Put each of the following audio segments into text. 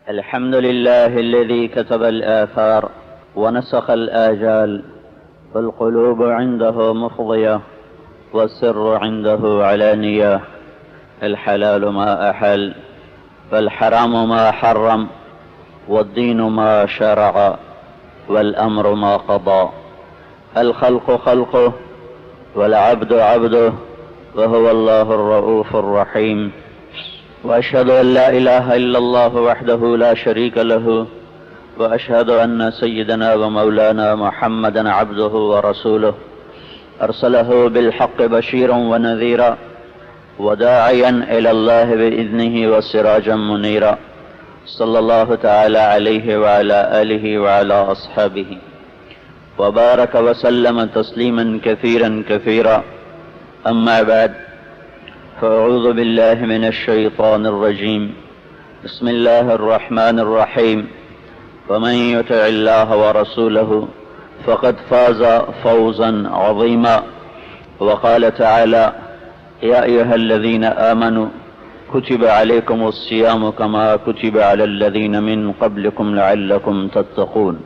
الحمد لله الذي كتب الآثار ونسخ الآجال، فالقلوب عنده مفضية والسر عنده علانية. الحلال ما أحل فالحرام ما حرم، والدين ما شرع والأمر ما قضى. الخلق خلقه والعبد عبده، وهو الله الرؤوف الرحيم. وأشهد أن لا إله إلا الله وحده لا شريك له، وأشهد أن سيدنا ومولانا محمدا عبده ورسوله، أرسله بالحق بشيرا ونذيرا وداعيا إلى الله بإذنه وسراجا منيرا. صلى الله تعالى عليه وعلى آله وعلى أصحابه وبارك وسلم تسليما كثيرا كثيرا. أما بعد، فأعوذ بالله من الشيطان الرجيم. بسم الله الرحمن الرحيم. ومن يطع الله ورسوله فقد فاز فوزا عظيما. وقال تعالى: يا أيها الذين آمنوا كتب عليكم الصيام كما كتب على الذين من قبلكم لعلكم تتقون.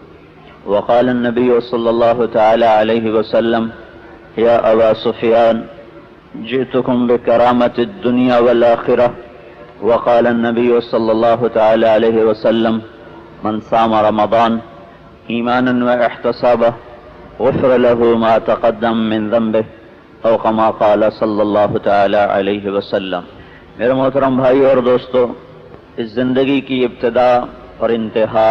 وقال النبي صلى الله تعالى عليه وسلم: يا أبا سفيان، جئتكم بكرامة الدنيا والآخرة. وقال النبي صلى الله تعالى عليه وسلم: من صام رمضان إيمانا واحتسابا غفر له ما تقدم من ذنبه، او كما قال صلی اللہ تعالی علیہ وسلم. میرے محترم بھائی اور دوستو، اس زندگی کی ابتدا اور انتہا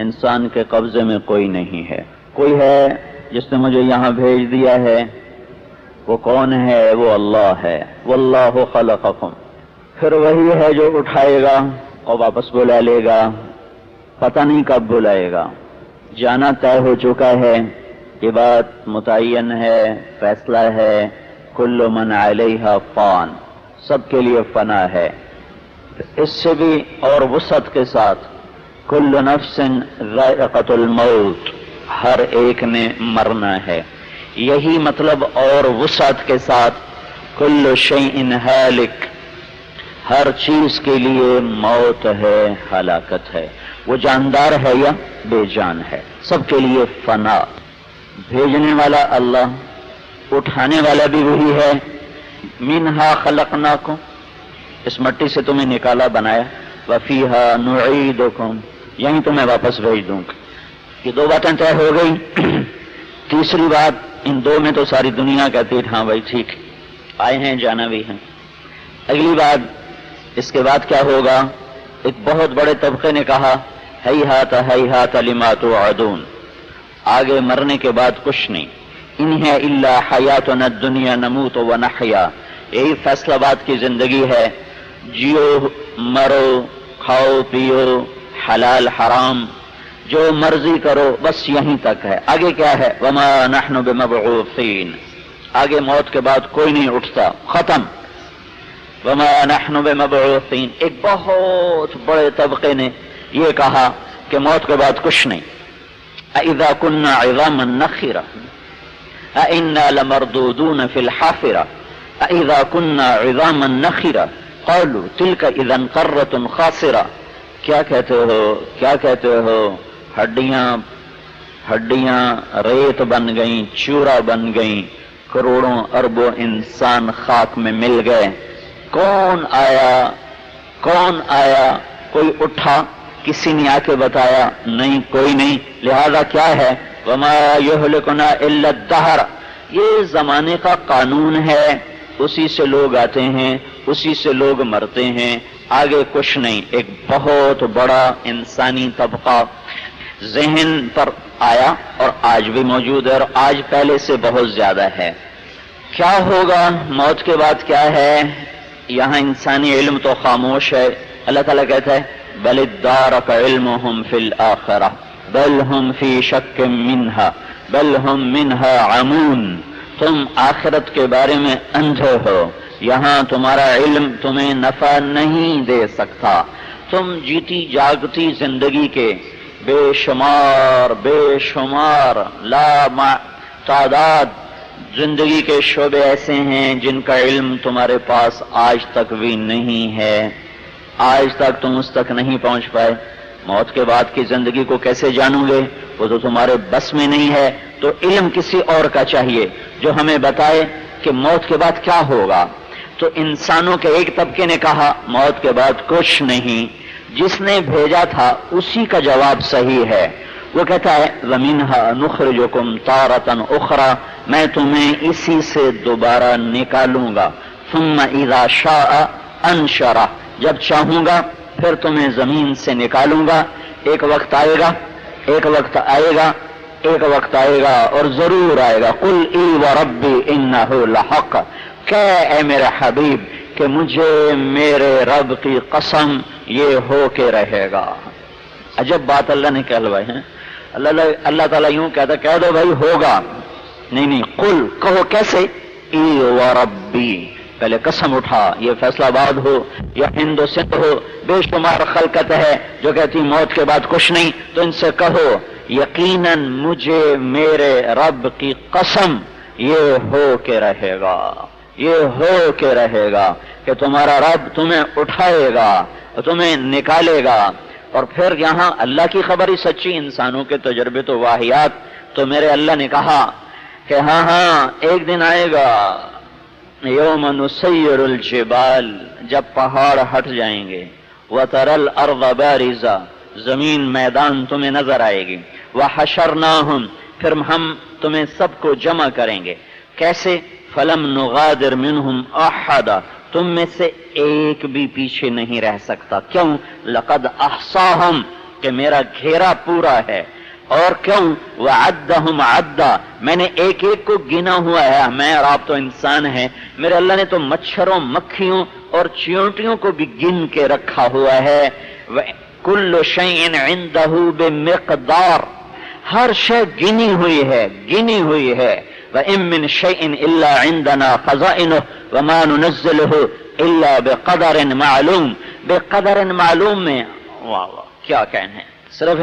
انسان کے قبضے میں کوئی نہیں ہے. کوئی ہے جس نے مجھے یہاں بھیج دیا ہے. وہ کون ہے؟ وہ اللہ ہے. واللہ خلقکم. پھر وہی ہے جو اٹھائے گا اور واپس بلا لے گا. پتہ نہیں کب بلائے گا. جانا طے ہو چکا ہے. یہ بات متعین ہے، فیصلہ ہے. کل من علیہا فان. سب کے لیے فنا ہے. اس سے بھی اور وسعت کے ساتھ کل نفس ذائقۃ الموت. ہر ایک نے مرنا ہے. یہی مطلب اور وسعت کے ساتھ کل شیء ہالک. ہر چیز کے لیے موت ہے، ہلاکت ہے. وہ جاندار ہے یا بے جان ہے، سب کے لیے فنا. بھیجنے والا اللہ، اٹھانے والا بھی وہی ہے. منہا خلقناکم، اس مٹی سے تمہیں نکالا بنایا. وفیہا نعیدکم، یہیں تمہیں واپس بھیج دوں گا. یہ دو باتیں طے ہو گئی. تیسری بات، ان دو میں تو ساری دنیا کہتی ہے ہاں بھائی ٹھیک، آئے ہیں جانا بھی ہے. اگلی بات، اس کے بعد کیا ہوگا؟ ایک بہت بڑے طبقے نے کہا ہیہات ہیہات لما توعدون. آگے مرنے کے بعد کچھ نہیں. ان ہے الا حیاتنا الدنیا نموت ونحیا. یہی فیصلہ باد کی زندگی ہے. جیو مرو، کھاؤ پیو، حلال حرام جو مرضی کرو، بس یہیں تک ہے. آگے کیا ہے؟ وما نحن بمبعوثین. آگے موت کے بعد کوئی نہیں اٹھتا، ختم. وما نحن بمبعوثین. ایک بہت بڑے طبقے نے یہ کہا کہ موت کے بعد کچھ نہیں. اذا كنا عظاما نخرة أئنا لمردودون في الحافرة اذا كنا عظاما نخرة قالوا تلك اذا قرة خاسرة. کیا کہتے ہو، کیا کہتے ہو؟ ہڈیاں ریت بن گئیں، چورا بن گئیں. کروڑوں اربوں انسان خاک میں مل گئے. کون آیا؟ کون آیا؟ کوئی اٹھا؟ کسی نے آ کے بتایا؟ نہیں، کوئی نہیں. لہذا کیا ہے؟ وما یہلکنا الا الدہر. یہ زمانے کا قانون ہے. اسی سے لوگ آتے ہیں، اسی سے لوگ مرتے ہیں. آگے کچھ نہیں. ایک بہت بڑا انسانی طبقہ ذہن پر آیا اور آج بھی موجود ہے، اور آج پہلے سے بہت زیادہ ہے. کیا ہوگا؟ موت کے بعد کیا ہے؟ یہاں انسانی علم تو خاموش ہے. اللہ تعالیٰ کہتا ہے بل ادارک علمہم فی الآخرہ بل ہم فی شک منہا بل ہم منہا عمون. تم آخرت کے بارے میں اندھے ہو. یہاں تمہارا علم تمہیں نفع نہیں دے سکتا. تم جیتی جاگتی زندگی کے بے شمار لا تعداد زندگی کے شعبے ایسے ہیں جن کا علم تمہارے پاس آج تک بھی نہیں ہے. آج تک تم اس تک نہیں پہنچ پائے، موت کے بعد کی زندگی کو کیسے جانو گے؟ وہ تو تمہارے بس میں نہیں ہے، تو علم کسی اور کا چاہیے جو ہمیں بتائے کہ موت کے بعد کیا ہوگا۔ تو انسانوں کے ایک طبقے نے کہا موت کے بعد کچھ نہیں، جس نے بھیجا تھا اسی کا جواب صحیح ہے۔ وہ کہتا ہے وَمِنْهَا نُخْرِجُكُمْ تَارَةً أُخْرَى، میں تمہیں اسی سے دوبارہ نکالوں گا، ثُمَّ إِذَا شَاءَ أَنشَرَ، جب چاہوں گا پھر تمہیں زمین سے نکالوں گا۔ ایک وقت آئے گا، ایک وقت آئے گا، ایک وقت آئے گا اور ضرور آئے گا۔ قُلْ إِي وَرَبِّي إِنَّهُ لَحَقٌّ، کہ اے میرے حبیب کہ مجھے میرے رب کی قسم یہ ہو کے رہے گا۔ عجب بات اللہ نے کہلوائی ہے۔ اللہ تعالیٰ یوں کہتا، کہہ دو بھائی ہوگا، نہیں قل کہو کیسے، ای وربی، پہلے قسم اٹھا، یہ فیصلہ آباد ہو یا ہند و سندھ ہو، بے شمار خلقت ہے جو کہتی موت کے بعد کچھ نہیں، تو ان سے کہو یقیناً مجھے میرے رب کی قسم یہ ہو کے رہے گا، یہ ہو کے رہے گا کہ تمہارا رب تمہیں اٹھائے گا اور تمہیں نکالے گا۔ اور پھر یہاں اللہ کی خبر ہی سچی، انسانوں کے تجربے تو واہیات، تو میرے اللہ نے کہا کہ ہاں ایک دن آئے گا، یوم نسیر الجبال، جب پہاڑ ہٹ جائیں گے، وتری الارض بارزہ، زمین میدان تمہیں نظر آئے گی، وحشرناہم، پھر ہم تمہیں سب کو جمع کریں گے، کیسے؟ فلم نغادر منہم احدا، تم میں سے ایک بھی پیچھے نہیں رہ سکتا، کیوں؟ لقد احصاہم، کہ میرا گھیرا پورا ہے، اور کیوں؟ وعدہم عدا، میں نے ایک ایک کو گنا ہوا ہے، میں اور آپ تو انسان ہیں، میرے اللہ نے تو مچھروں، مکھیوں اور چیونٹیوں کو بھی گن کے رکھا ہوا ہے۔ کل شیء عندہ بمقدار، ہر شے گنی ہوئی ہے، گنی ہوئی ہے۔ وَإِن مِّن شَيْءٍ إِلَّا عِندَنَا خَزَائِنُهُ وَمَا نُنَزِّلُهُ إِلَّا بِقَدَرٍ معلوم، بقدر معلوم میں واہ واہ کیا کہنا ہے۔ صرف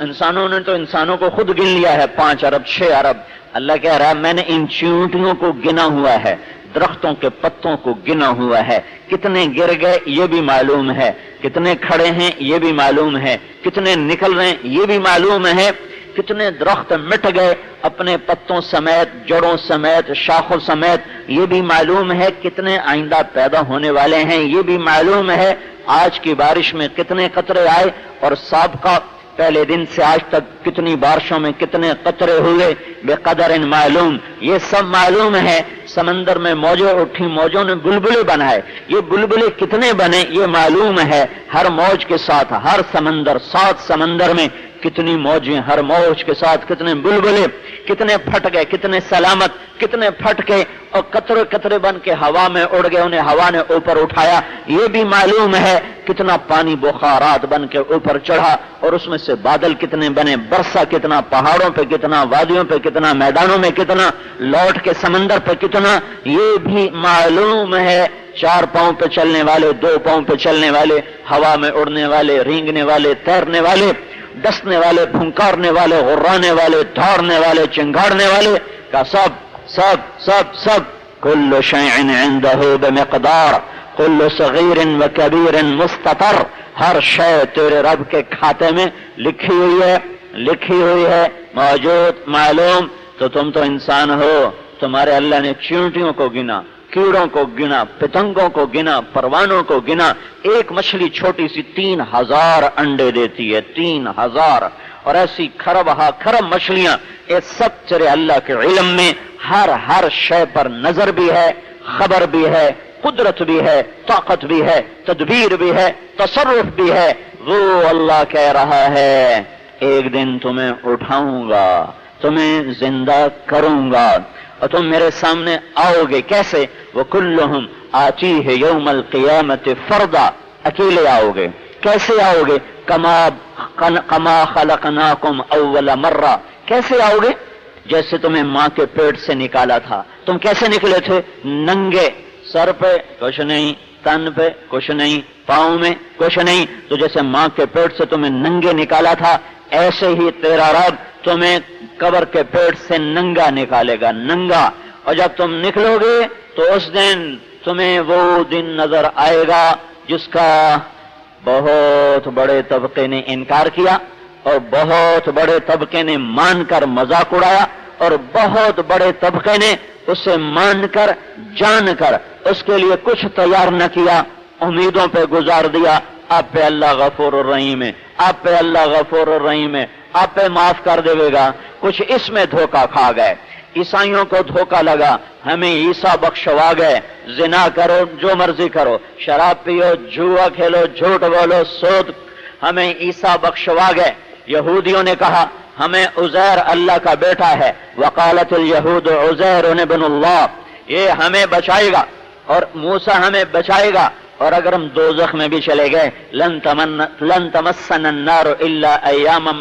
انسانوں نے تو انسانوں کو خود گن لیا ہے، 5 ارب 6 ارب، اللہ کہہ رہا ہے میں نے ان چیونٹیوں کو گنا ہوا ہے، درختوں کے پتوں کو گنا ہوا ہے، کتنے گر گئے یہ بھی معلوم ہے، کتنے کھڑے ہیں یہ بھی معلوم ہے، کتنے نکل رہے ہیں یہ بھی معلوم ہے، کتنے درخت مٹ گئے اپنے پتوں سمیت، جڑوں سمیت، شاخوں سمیت یہ بھی معلوم ہے، کتنے آئندہ پیدا ہونے والے ہیں یہ بھی معلوم ہے، آج کی بارش میں کتنے قطرے آئے اور سابقہ پہلے دن سے آج تک کتنی بارشوں میں کتنے قطرے ہوئے، بے قدر معلوم، یہ سب معلوم ہے۔ سمندر میں موجیں اٹھی، موجوں نے بلبلے بنائے، یہ بلبلے کتنے بنے یہ معلوم ہے، ہر موج کے ساتھ ہر سمندر، 7 سمندر میں کتنی موجیں، ہر موج کے ساتھ کتنے بلبلے، کتنے پھٹ گئے، کتنے سلامت، کتنے پھٹ کے اور قطرے قطرے بن کے ہوا میں اڑ گئے، انہیں ہوا نے اوپر اٹھایا یہ بھی معلوم ہے، کتنا پانی بخارات بن کے اوپر چڑھا اور اس میں سے بادل کتنے بنے، برسا کتنا، پہاڑوں پہ کتنا، وادیوں پہ کتنا، میدانوں میں کتنا، لوٹ کے سمندر پہ کتنا، یہ بھی معلوم ہے۔ 4 پاؤں پہ چلنے والے، 2 پاؤں پہ چلنے والے، ہوا میں اڑنے والے، رینگنے والے، تیرنے والے، ڈسنے والے، پھنکارنے والے، غرانے والے، دھاڑنے والے، چنگاڑنے والے کا سب سب سب سب کل شیء عنده بمقدار، کل صغیر و کبیر مستطر، ہر شے تیرے رب کے کھاتے میں لکھی ہوئی ہے، لکھی ہوئی ہے، موجود، معلوم۔ تو تم تو انسان ہو، تمہارے اللہ نے چیونٹیوں کو گنا، کیڑوں کو گنا، پتنگوں کو گنا، پروانوں کو گنا، ایک مچھلی چھوٹی سی 3000 انڈے دیتی ہے، 3000، اور ایسی کھرب مچھلیاں، یہ سب تیرے اللہ کے علم میں، ہر شے پر نظر بھی ہے، خبر بھی ہے، قدرت بھی ہے، طاقت بھی ہے، تدبیر بھی ہے، تصرف بھی ہے۔ وہ اللہ کہہ رہا ہے ایک دن تمہیں اٹھاؤں گا، تمہیں زندہ کروں گا اور تم میرے سامنے آؤ گے، کیسے؟ وَكُلُّهُمْ آتِيهِ يَوْمَ الْقِيَامَةِ فَرْدًا، اکیلے آؤ گے، کیسے آؤ گے؟ کما خلقناکم اول مرہ، کیسے آؤ گے؟ جیسے تمہیں ماں کے پیٹ سے نکالا تھا، تم کیسے نکلے تھے؟ ننگے، سر پہ کچھ نہیں، تن پہ کچھ نہیں، پاؤں میں کچھ نہیں، تو جیسے ماں کے پیٹ سے تمہیں ننگے نکالا تھا، ایسے ہی تیرا رب تمہیں قبر کے پیٹ سے ننگا نکالے گا، ننگا۔ اور جب تم نکلو گے تو اس دن تمہیں وہ دن نظر آئے گا جس کا بہت بڑے طبقے نے انکار کیا اور بہت بڑے طبقے نے مان کر مذاق اڑایا اور بہت بڑے طبقے نے اسے مان کر جان کر اس کے لیے کچھ تیار نہ کیا، امیدوں پہ گزار دیا آپ پہ اللہ غفور الرحیم ہے، آپ پہ اللہ غفور الرحیم ہے، آپ پہ معاف کر دے گا۔ کچھ اس میں دھوکہ کھا گئے، عیسائیوں کو دھوکہ لگا، ہمیں عیسیٰ بخشوا گئے، زنا کرو جو مرضی کرو، شراب پیو، جوا کھیلو، جھوٹ بولو، سود، ہمیں عیسیٰ بخشوا گئے۔ یہودیوں نے کہا ہمیں عزیر اللہ کا بیٹا ہے، وقالت الیہود عزیر ابن اللہ، یہ ہمیں بچائے گا اور موسیٰ ہمیں بچائے گا، اور اگر ہم دوزخ میں بھی چلے گئے لن تمسنا النار الا ایاما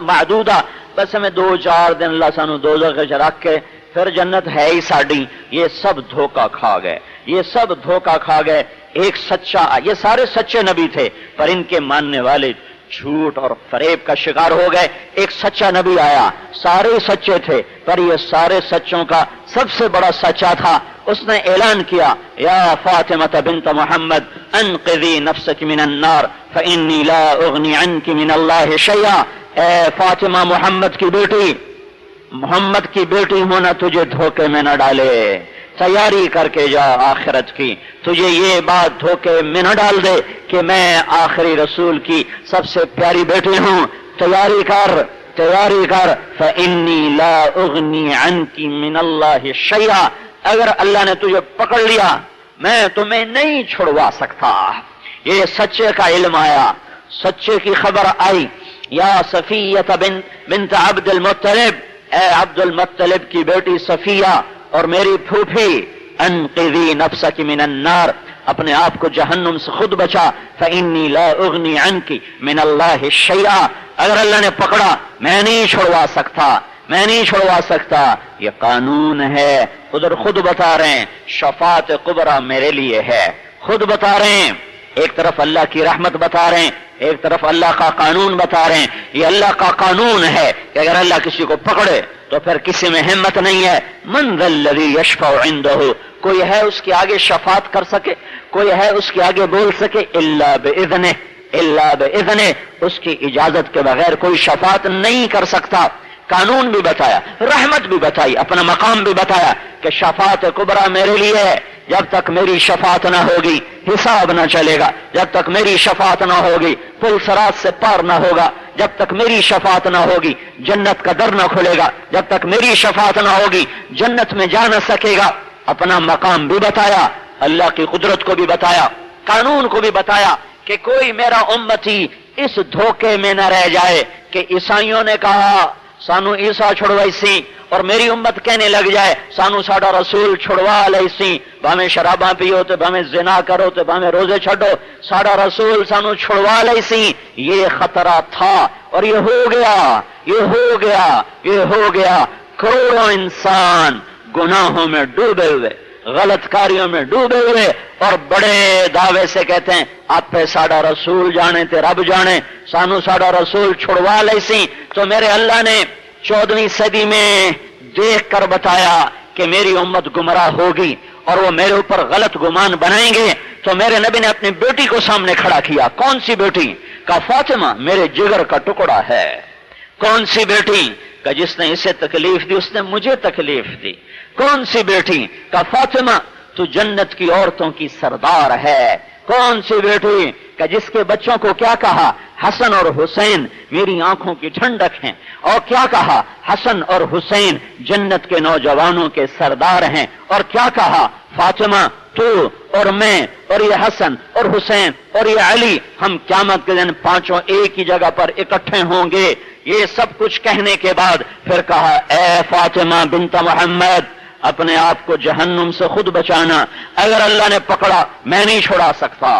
معدودہ، بس ہمیں 2-4 دن اللہ سانو دوزخ وچ رکھ کے پھر جنت ہے ہی ساڈی۔ یہ سب دھوکہ کھا گئے، یہ سب دھوکہ کھا گئے۔ ایک سچا، یہ سارے سچے نبی تھے پر ان کے ماننے والے جھوٹ اور فریب کا شکار ہو گئے۔ ایک سچا نبی آیا، سارے سچے تھے پر یہ سارے سچوں کا سب سے بڑا سچا تھا۔ اس نے اعلان کیا یا فاطمہ بنت محمد انقذی نفسک من النار فانی لا اغنی عنک من اللہ شیئا، اے فاطمہ محمد کی بیٹی، محمد کی بیٹی ہونا تجھے دھوکے میں نہ ڈالے، تیاری کر کے جا آخرت کی، تجھے یہ بات دھوکے میں نہ ڈال دے کہ میں آخری رسول کی سب سے پیاری بیٹی ہوں، تیاری کر، تیاری کر، فإنی لا اغنی عنک من اللہ شیئا، اگر اللہ نے تجھے پکڑ لیا میں تمہیں نہیں چھڑوا سکتا۔ یہ سچے کا علم آیا، سچے کی خبر آئی، یا صفیہ بنت عبد المطلب، اے عبد المطلب کی بیٹی صفیہ اور میری پھوپھی، انقذی نفسک من النار، اپنے آپ کو جہنم سے خود بچا، فإنی لا اغنی عنک من اللہ شیئا، اگر اللہ نے پکڑا میں نہیں چھڑوا سکتا، میں نہیں چھڑوا سکتا۔ یہ قانون ہے، ادھر خود بتا رہے ہیں شفاعت کبریٰ میرے لیے ہے، خود بتا رہے ہیں، ایک طرف اللہ کی رحمت بتا رہے ہیں، ایک طرف اللہ کا قانون بتا رہے ہیں۔ یہ اللہ کا قانون ہے کہ اگر اللہ کسی کو پکڑے تو پھر کسی میں ہمت نہیں ہے۔ من ذا الذی یشفع عنده، کوئی ہے اس کے آگے شفاعت کر سکے، کوئی ہے اس کے آگے بول سکے، الا باذنہ، الا باذنہ، اس کی اجازت کے بغیر کوئی شفاعت نہیں کر سکتا۔ قانون بھی بتایا، رحمت بھی بتائی، اپنا مقام بھی بتایا کہ شفاعت کبریٰ میرے لیے ہے، جب تک میری شفاعت نہ ہوگی حساب نہ چلے گا، جب تک میری شفاعت نہ ہوگی پل صراط سے پار نہ ہوگا، جب تک میری شفاعت نہ ہوگی جنت کا در نہ کھلے گا، جب تک میری شفاعت نہ ہوگی جنت میں جا نہ سکے گا۔ اپنا مقام بھی بتایا، اللہ کی قدرت کو بھی بتایا، قانون کو بھی بتایا کہ کوئی میرا امتی اس دھوکے میں نہ رہ جائے کہ عیسائیوں نے کہا سانو عیسیٰ چھڑوائی سی اور میری امت کہنے لگ جائے سانو ساڈا رسول چھڑوا لئی سی، بھاویں شراباں پیو تے بھاویں زنا کرو تے بھاویں روزے چھڈو، ساڈا رسول سانو چھڑوا لئی سی۔ یہ خطرہ تھا اور یہ ہو گیا، یہ ہو گیا، یہ ہو گیا۔ کروڑوں انسان گناہوں میں ڈوبے ہوئے، غلط کاریوں میں ڈوبے ہوئے اور بڑے دعوے سے کہتے ہیں آپ پہ ساڈا رسول جانے تے رب جانے، سانو ساڈا رسول چھڑوا لئی سی۔ تو میرے اللہ نے 14ویں صدی میں دیکھ کر بتایا کہ میری امت گمراہ ہوگی اور وہ میرے اوپر غلط گمان بنائیں گے، تو میرے نبی نے اپنی بیٹی کو سامنے کھڑا کیا۔ کون سی بیٹی؟ کہا فاطمہ میرے جگر کا ٹکڑا ہے۔ کون سی بیٹی؟ کہ جس نے اسے تکلیف دی اس نے مجھے تکلیف دی۔ کون سی بیٹی؟ کہ فاطمہ تو جنت کی عورتوں کی سردار ہے۔ کون سی بیٹی؟ کہ جس کے بچوں کو کیا کہا؟ حسن اور حسین میری آنکھوں کی ٹھنڈک ہیں، اور کیا کہا؟ حسن اور حسین جنت کے نوجوانوں کے سردار ہیں، اور کیا کہا؟ فاطمہ تو اور میں اور یہ حسن اور حسین اور یہ علی ہم قیامت کے دن پانچوں ایک ہی جگہ پر اکٹھے ہوں گے۔ یہ سب کچھ کہنے کے بعد پھر کہا اے فاطمہ بنت محمد اپنے آپ کو جہنم سے خود بچانا، اگر اللہ نے پکڑا میں نہیں چھڑا سکتا۔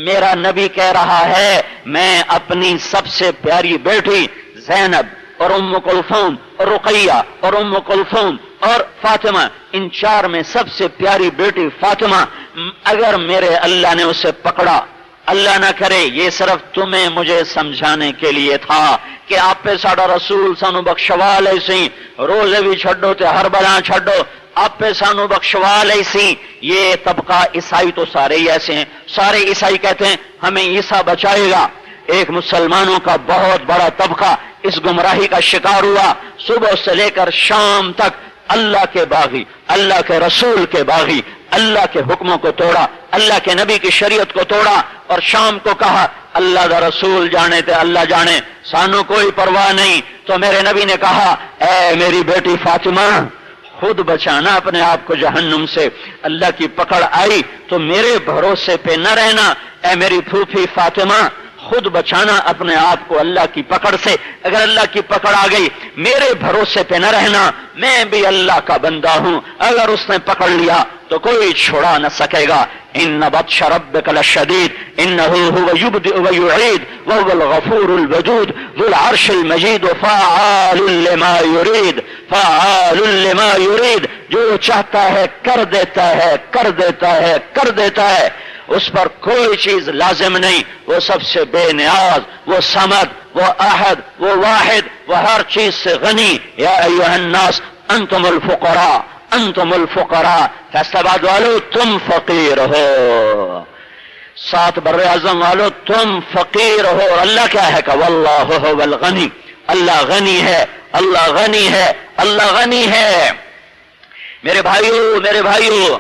میرا نبی کہہ رہا ہے میں اپنی سب سے پیاری بیٹی زینب اور ام کلثوم اور رقیہ اور ام کلثوم اور فاطمہ، ان 4 میں سب سے پیاری بیٹی فاطمہ، اگر میرے اللہ نے اسے پکڑا، اللہ نہ کرے یہ صرف تمہیں مجھے سمجھانے کے لیے تھا کہ آپ پہ ساڈا رسول سانو بخشوا لے سی، روزے بھی چھڈو تے ہر بلا چھڈو، آپ پہ سانو بخشوا لے سی۔ یہ طبقہ عیسائی تو سارے ہی ایسے ہیں، سارے عیسائی کہتے ہیں ہمیں عیسیٰ بچائے گا۔ ایک مسلمانوں کا بہت بڑا طبقہ اس گمراہی کا شکار ہوا، صبح سے لے کر شام تک اللہ کے باغی، اللہ کے رسول کے باغی، اللہ کے حکموں کو توڑا، اللہ کے نبی کی شریعت کو توڑا، اور شام کو کہا اللہ دا رسول جانے تے اللہ جانے، سانو کوئی پرواہ نہیں۔ تو میرے نبی نے کہا اے میری بیٹی فاطمہ، خود بچانا اپنے آپ کو جہنم سے، اللہ کی پکڑ آئی تو میرے بھروسے پہ نہ رہنا، اے میری پھوپھی فاطمہ، خود بچانا اپنے آپ کو اللہ کی پکڑ سے، اگر اللہ کی پکڑ آ گئی میرے بھروسے پہ نہ رہنا، میں بھی اللہ کا بندہ ہوں، اگر اس نے پکڑ لیا تو کوئی چھڑا نہ سکے گا۔ ان بطش ربک لشدید انہ هو یبدئ ویعید وهو الغفور الودود ذو العرش المجید فعال لما یرید، فعال لما یرید، جو چاہتا ہے کر دیتا ہے، کر دیتا ہے، کر دیتا ہے، اس پر کوئی چیز لازم نہیں، وہ سب سے بے نیاز، وہ صمد، وہ احد، وہ واحد، وہ ہر چیز سے غنی۔ یا ایھا الناس انتم الفقراء، انتم الفقراء، فیصلہ آباد والو تم فقیر ہو، 7 بر اعظم والو تم فقیر ہو، اور اللہ کیا ہے کہ واللہ هو الغنی، اللہ غنی ہے، اللہ غنی ہے، اللہ غنی ہے۔ میرے بھائیو، میرے بھائیو،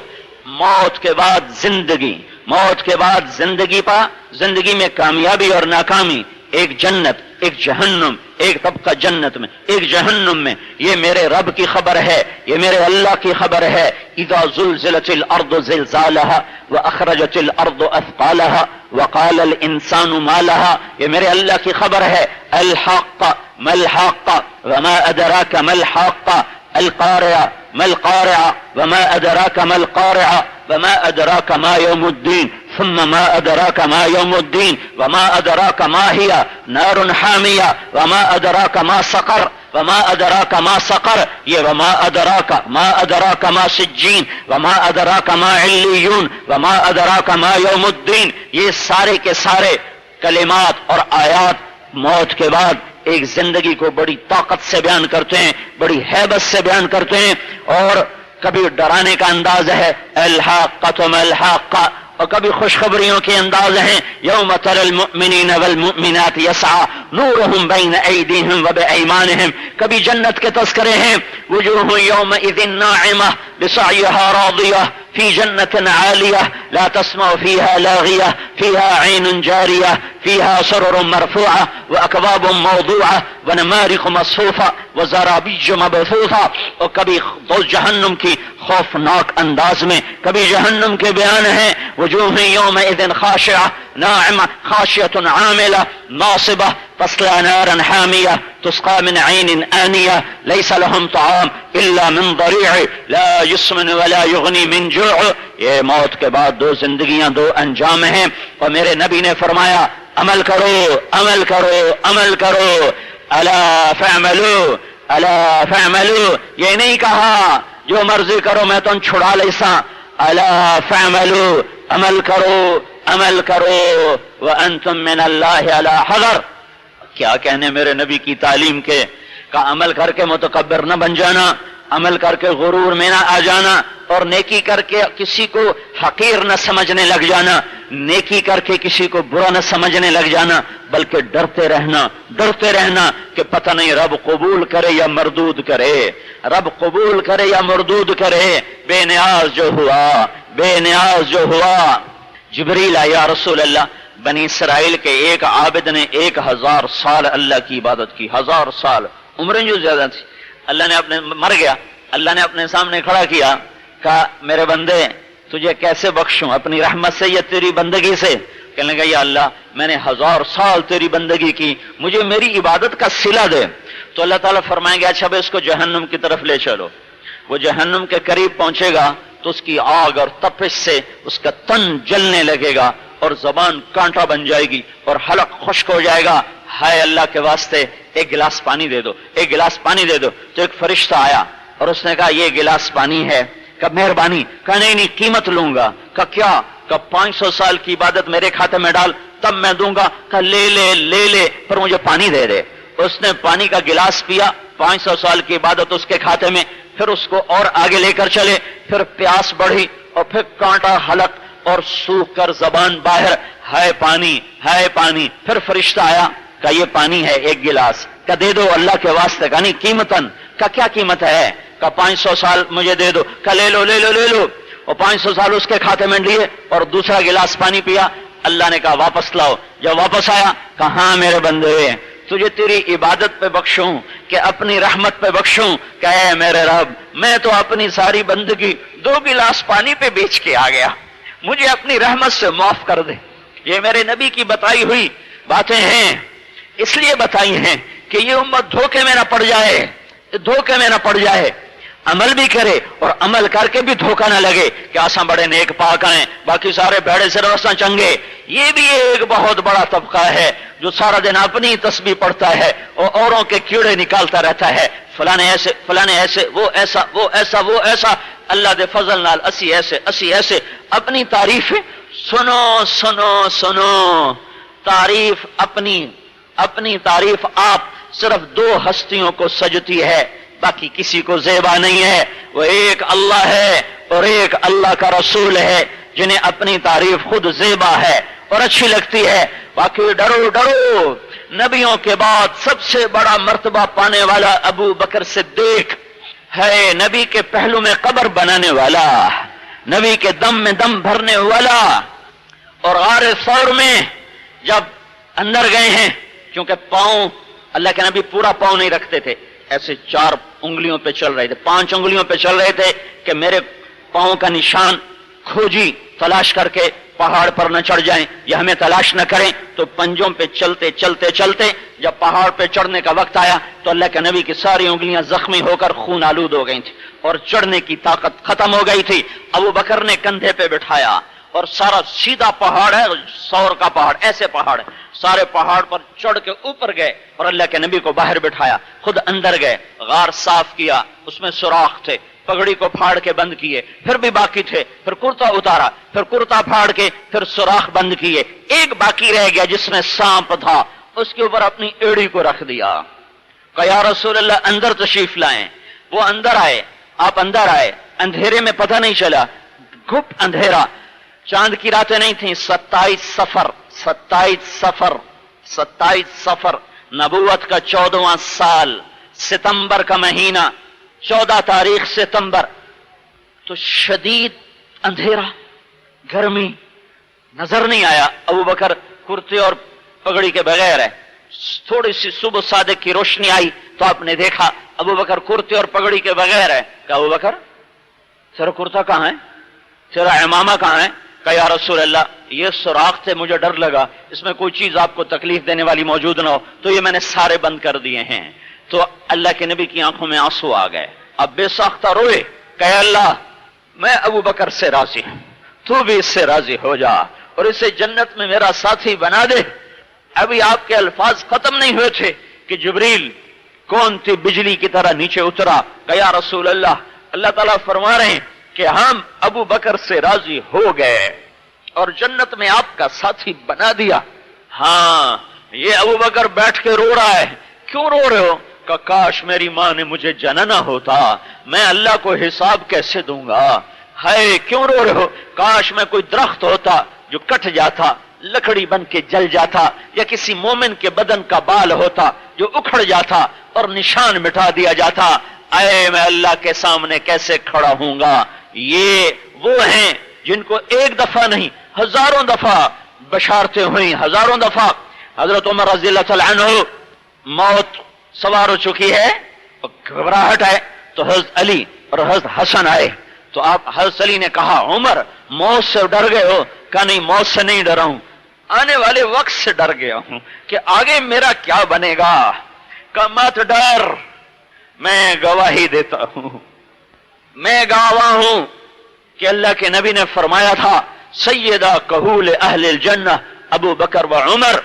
موت کے بعد زندگی، موت کے بعد زندگی پا، زندگی میں کامیابی اور ناکامی، ایک جنت، ایک جہنم، ایک طبقہ جنت میں، ایک جہنم میں، یہ میرے رب کی خبر ہے، یہ میرے اللہ کی خبر ہے۔ اذا زلزلت الارض زلزالها واخرجت الارض اثقالها وقال الانسان ما لها، یہ میرے اللہ کی خبر ہے۔ الحق ما الحق وما ادراك ما الحق، القارعة ما القارعة وما أدراك ما القارعة وما أدراك ما يوم الدين ثم ما أدراك ما يوم الدين وما أدراك ما هي نار حامية وما أدراك ما سقر وما أدراك ما سقر، یہ وما أدراك ما أدراك ما سجين وما أدراك ما عليون وما أدراك ما يوم الدين، یہ سارے کے سارے کلمات اور آیات موت کے بعد ایک زندگی کو بڑی طاقت سے بیان کرتے ہیں، بڑی ہیبت سے بیان کرتے ہیں، اور کبھی ڈرانے کا انداز ہے الحاقۃ ما الحاقۃ، اور کبھی خوشخبریوں کے انداز ہیں یوم تری المؤمنین والمؤمنات یسعی نورہم بین ایدیہم وبایمانہم، کبھی جنت کے تذکرے ہیں وجوہ یومئذ ناعمہ بسعیہا راضیہ فی جنت عالیہ لا تسمع فیہا لاغیہ فیہا عین جاریہ فیہا سرر مرفوعہ واکواب موضوعہ ونمارق مصفوفہ وزرابی مبثوثہ، اور کبھی جہنم کی خوفناک انداز میں، کبھی جہنم کے بیان ہیں وجوہ یومئذ خاشعہ ناعمہ خاشیۃ عاملہ ناصبہ تصلی نارا حامیہ تسقى من عين آنية ليس لهم طعام إلا من ضريع لا يسمن ولا يغني من جوع۔ یہ موت کے بعد 2 زندگیاں، 2 انجام ہیں، اور میرے نبی نے فرمایا عمل کرو، عمل کرو، عمل کرو، الا فاعملوا، الا فاعملوا، یہ نہیں کہا جو مرضی کرو میں تم چھڑا لیسا، الا فاعملوا، عمل کرو، عمل کرو، وانتم من اللہ علی حذر۔ کیا کہنے میرے نبی کی تعلیم کے، کا عمل کر کے متکبر نہ بن جانا، عمل کر کے غرور میں نہ آ جانا، اور نیکی کر کے کسی کو حقیر نہ سمجھنے لگ جانا، نیکی کر کے کسی کو برا نہ سمجھنے لگ جانا، بلکہ ڈرتے رہنا، ڈرتے رہنا کہ پتہ نہیں رب قبول کرے یا مردود کرے، رب قبول کرے یا مردود کرے۔ بے نیاز جو ہوا، بے نیاز جو ہوا، جبریل آیا رسول اللہ، بنی اسرائیل کے ایک عابد نے 1000 سال اللہ کی عبادت کی، 1000 سال، عمریں جو زیادہ تھی، اللہ نے اپنے مر گیا، اللہ نے اپنے سامنے کھڑا کیا، کہا میرے بندے تجھے کیسے بخشوں اپنی رحمت سے یا تیری بندگی سے؟ کہنے لگا یا اللہ میں نے 1000 سال تیری بندگی کی، مجھے میری عبادت کا صلہ دے۔ تو اللہ تعالیٰ فرمائیں گے اچھا اس کو جہنم کی طرف لے چلو، وہ جہنم کے قریب پہنچے گا تو اس کی آگ اور تپش سے اس کا تن جلنے لگے گا اور زبان کانٹا بن جائے گی اور حلق خشک ہو جائے گا، ہائے اللہ کے واسطے ایک گلاس پانی دے دو، ایک گلاس پانی دے دو۔ تو ایک فرشتہ آیا اور اس نے کہا یہ گلاس پانی ہے، کہ مہربانی، کہا نہیں قیمت لوں گا، کہ کیا، کہ 500 سال کی عبادت میرے کھاتے میں ڈال تب میں دوں گا، کہ لے لے لے لے پر مجھے پانی دے دے۔ اس نے پانی کا گلاس پیا، 500 سال کی عبادت اس کے کھاتے میں، پھر اس کو اور آگے لے کر چلے، پھر پیاس بڑھی اور پھر کانٹا حلق اور سوکھ کر زبان باہر، ہے پانی ہے پانی۔ پھر فرشتہ آیا، کہا یہ پانی ہے 1 گلاس، کہا دے دو اللہ کے واسطے، کہا نہیں قیمتاً، کہا کیا قیمت ہے، کہا 500 سال مجھے دے دو، کہا لے لو لے لو لے لو، اور 500 سال اس کے کھاتے میں لیے اور دوسرا گلاس پانی پیا۔ اللہ نے کہا واپس لاؤ، جب واپس آیا کہا ہاں میرے بندے تجھے تیری عبادت پہ بخشوں کہ اپنی رحمت پہ بخشوں، کہ اے میرے رب میں تو اپنی ساری بندگی 2 گلاس پانی پہ بیچ کے آ گیا، مجھے اپنی رحمت سے معاف کر دے۔ یہ میرے نبی کی بتائی ہوئی باتیں ہیں، اس لیے بتائی ہیں کہ یہ امت دھوکے میں نہ پڑ جائے، دھوکے میں نہ پڑ جائے، عمل بھی کرے اور عمل کر کے بھی دھوکہ نہ لگے کہ آساں بڑے نیک پاک ہیں باقی سارے بھیڑے سے رساں چنگے۔ یہ بھی ایک بہت بڑا طبقہ ہے جو سارا دن اپنی تسبیح پڑھتا ہے اور اوروں کے کیڑے نکالتا رہتا ہے، فلانے ایسے فلانے ایسے، وہ ایسا وہ ایسا وہ ایسا، اللہ دے فضل نال اسی ایسے اسی ایسے۔ اپنی تعریف سنو سنو سنو، تعریف اپنی تعریف آپ صرف 2 ہستیوں کو سجتی ہے، باقی کسی کو زیبا نہیں ہے، وہ ایک اللہ ہے اور ایک اللہ کا رسول ہے جنہیں اپنی تعریف خود زیبا ہے اور اچھی لگتی ہے۔ باقی ڈرو ڈرو، نبیوں کے بعد سب سے بڑا مرتبہ پانے والا ابو بکر صدیق ہے، نبی کے پہلو میں قبر بنانے والا، نبی کے دم میں دم بھرنے والا۔ اور غار ثور میں جب اندر گئے ہیں، کیونکہ پاؤں اللہ کے نبی پورا پاؤں نہیں رکھتے تھے، ایسے 4 انگلیوں پہ چل رہے تھے، 5 انگلیوں پہ چل رہے تھے کہ میرے پاؤں کا نشان کھوجی تلاش کر کے پہاڑ پر نہ چڑھ جائیں یا ہمیں تلاش نہ کریں، تو پنجوں پہ چلتے چلتے چلتے جب پہاڑ پہ چڑھنے کا وقت آیا تو اللہ کے نبی کی ساری انگلیاں زخمی ہو کر خون آلود ہو گئی تھیں اور چڑھنے کی طاقت ختم ہو گئی تھی۔ ابو بکر نے کندھے پہ بٹھایا اور سارا سیدھا پہاڑ ہے، ثور کا پہاڑ ایسے پہاڑ ہے، سارے پہاڑ پر چڑھ کے اوپر گئے اور اللہ کے نبی کو باہر بٹھایا، خود اندر گئے، غار صاف کیا، اس میں سوراخ تھے، پگڑی کو پھاڑ کے بند کیے، پھر بھی باقی تھے، پھر کرتا اتارا، پھر کرتا پھاڑ کے پھر سوراخ بند کیے، ایک باقی رہ گیا جس میں سانپ تھا، اس کے اوپر اپنی ایڑی کو رکھ دیا، کہا یا رسول اللہ اندر تشریف لائیں۔ وہ اندر آئے، آپ اندر آئے، اندھیرے میں پتہ نہیں چلا، گھپ اندھیرا، چاند کی راتیں نہیں تھیں، 27 سفر نبوت کا 14واں سال، ستمبر کا مہینہ، 14 تاریخ ستمبر، تو شدید اندھیرا، گرمی، نظر نہیں آیا۔ ابو بکر کرتے اور پگڑی کے بغیر ہے، تھوڑی سی صبح صادق کی روشنی آئی تو آپ نے دیکھا ابو بکر کرتے اور پگڑی کے بغیر ہے۔ کہا ابو بکر تیرا کرتا کہاں ہے، تیرا امامہ کہاں ہے؟ کہا یا رسول اللہ یہ سوراخ تھے، مجھے ڈر لگا اس میں کوئی چیز آپ کو تکلیف دینے والی موجود نہ ہو تو یہ میں نے سارے بند کر دیے ہیں۔ تو اللہ کے نبی کی آنکھوں میں آنسو آ گئے، اب بے ساختہ روئے، کہے اللہ میں ابو بکر سے راضی ہوں، تو بھی اس سے راضی ہو جا اور اسے جنت میں میرا ساتھی بنا دے۔ ابھی آپ کے الفاظ ختم نہیں ہوئے تھے کہ جبریل کون تھی بجلی کی طرح نیچے اترا، کہ یا رسول اللہ اللہ تعالیٰ فرما رہے ہیں کہ ہم ابو بکر سے راضی ہو گئے اور جنت میں آپ کا ساتھی بنا دیا۔ ہاں یہ ابو بکر بیٹھ کے رو رہا ہے، کیوں رو رہے ہو؟ کہ کاش میری ماں نے مجھے جننا ہوتا، میں اللہ کو حساب کیسے دوں گا؟ ہے کیوں رو رہے ہو؟ کاش میں کوئی درخت ہوتا جو کٹ جاتا، لکڑی بن کے جل جاتا، یا کسی مومن کے بدن کا بال ہوتا جو اکھڑ جاتا اور نشان مٹا دیا جاتا، اے میں اللہ کے سامنے کیسے کھڑا ہوں گا؟ یہ وہ ہیں جن کو ایک دفعہ نہیں ہزاروں دفعہ بشارتیں ہوئی، ہزاروں دفعہ۔ حضرت عمر رضی اللہ تعالیٰ عنہ موت سوار ہو چکی ہے، گھبراہٹ ہے، تو حضرت علی اور حضرت حسن آئے تو آپ حضرت علی نے کہا عمر موت سے ڈر گئے ہو؟ کہا نہیں موت سے نہیں ڈرا ہوں، آنے والے وقت سے ڈر گیا ہوں کہ آگے میرا کیا بنے گا۔ کہا مت ڈر، میں گواہی دیتا ہوں، میں گواہ ہوں کہ اللہ کے نبی نے فرمایا تھا سیدہ کہول اہل الجنہ ابو بکر و عمر،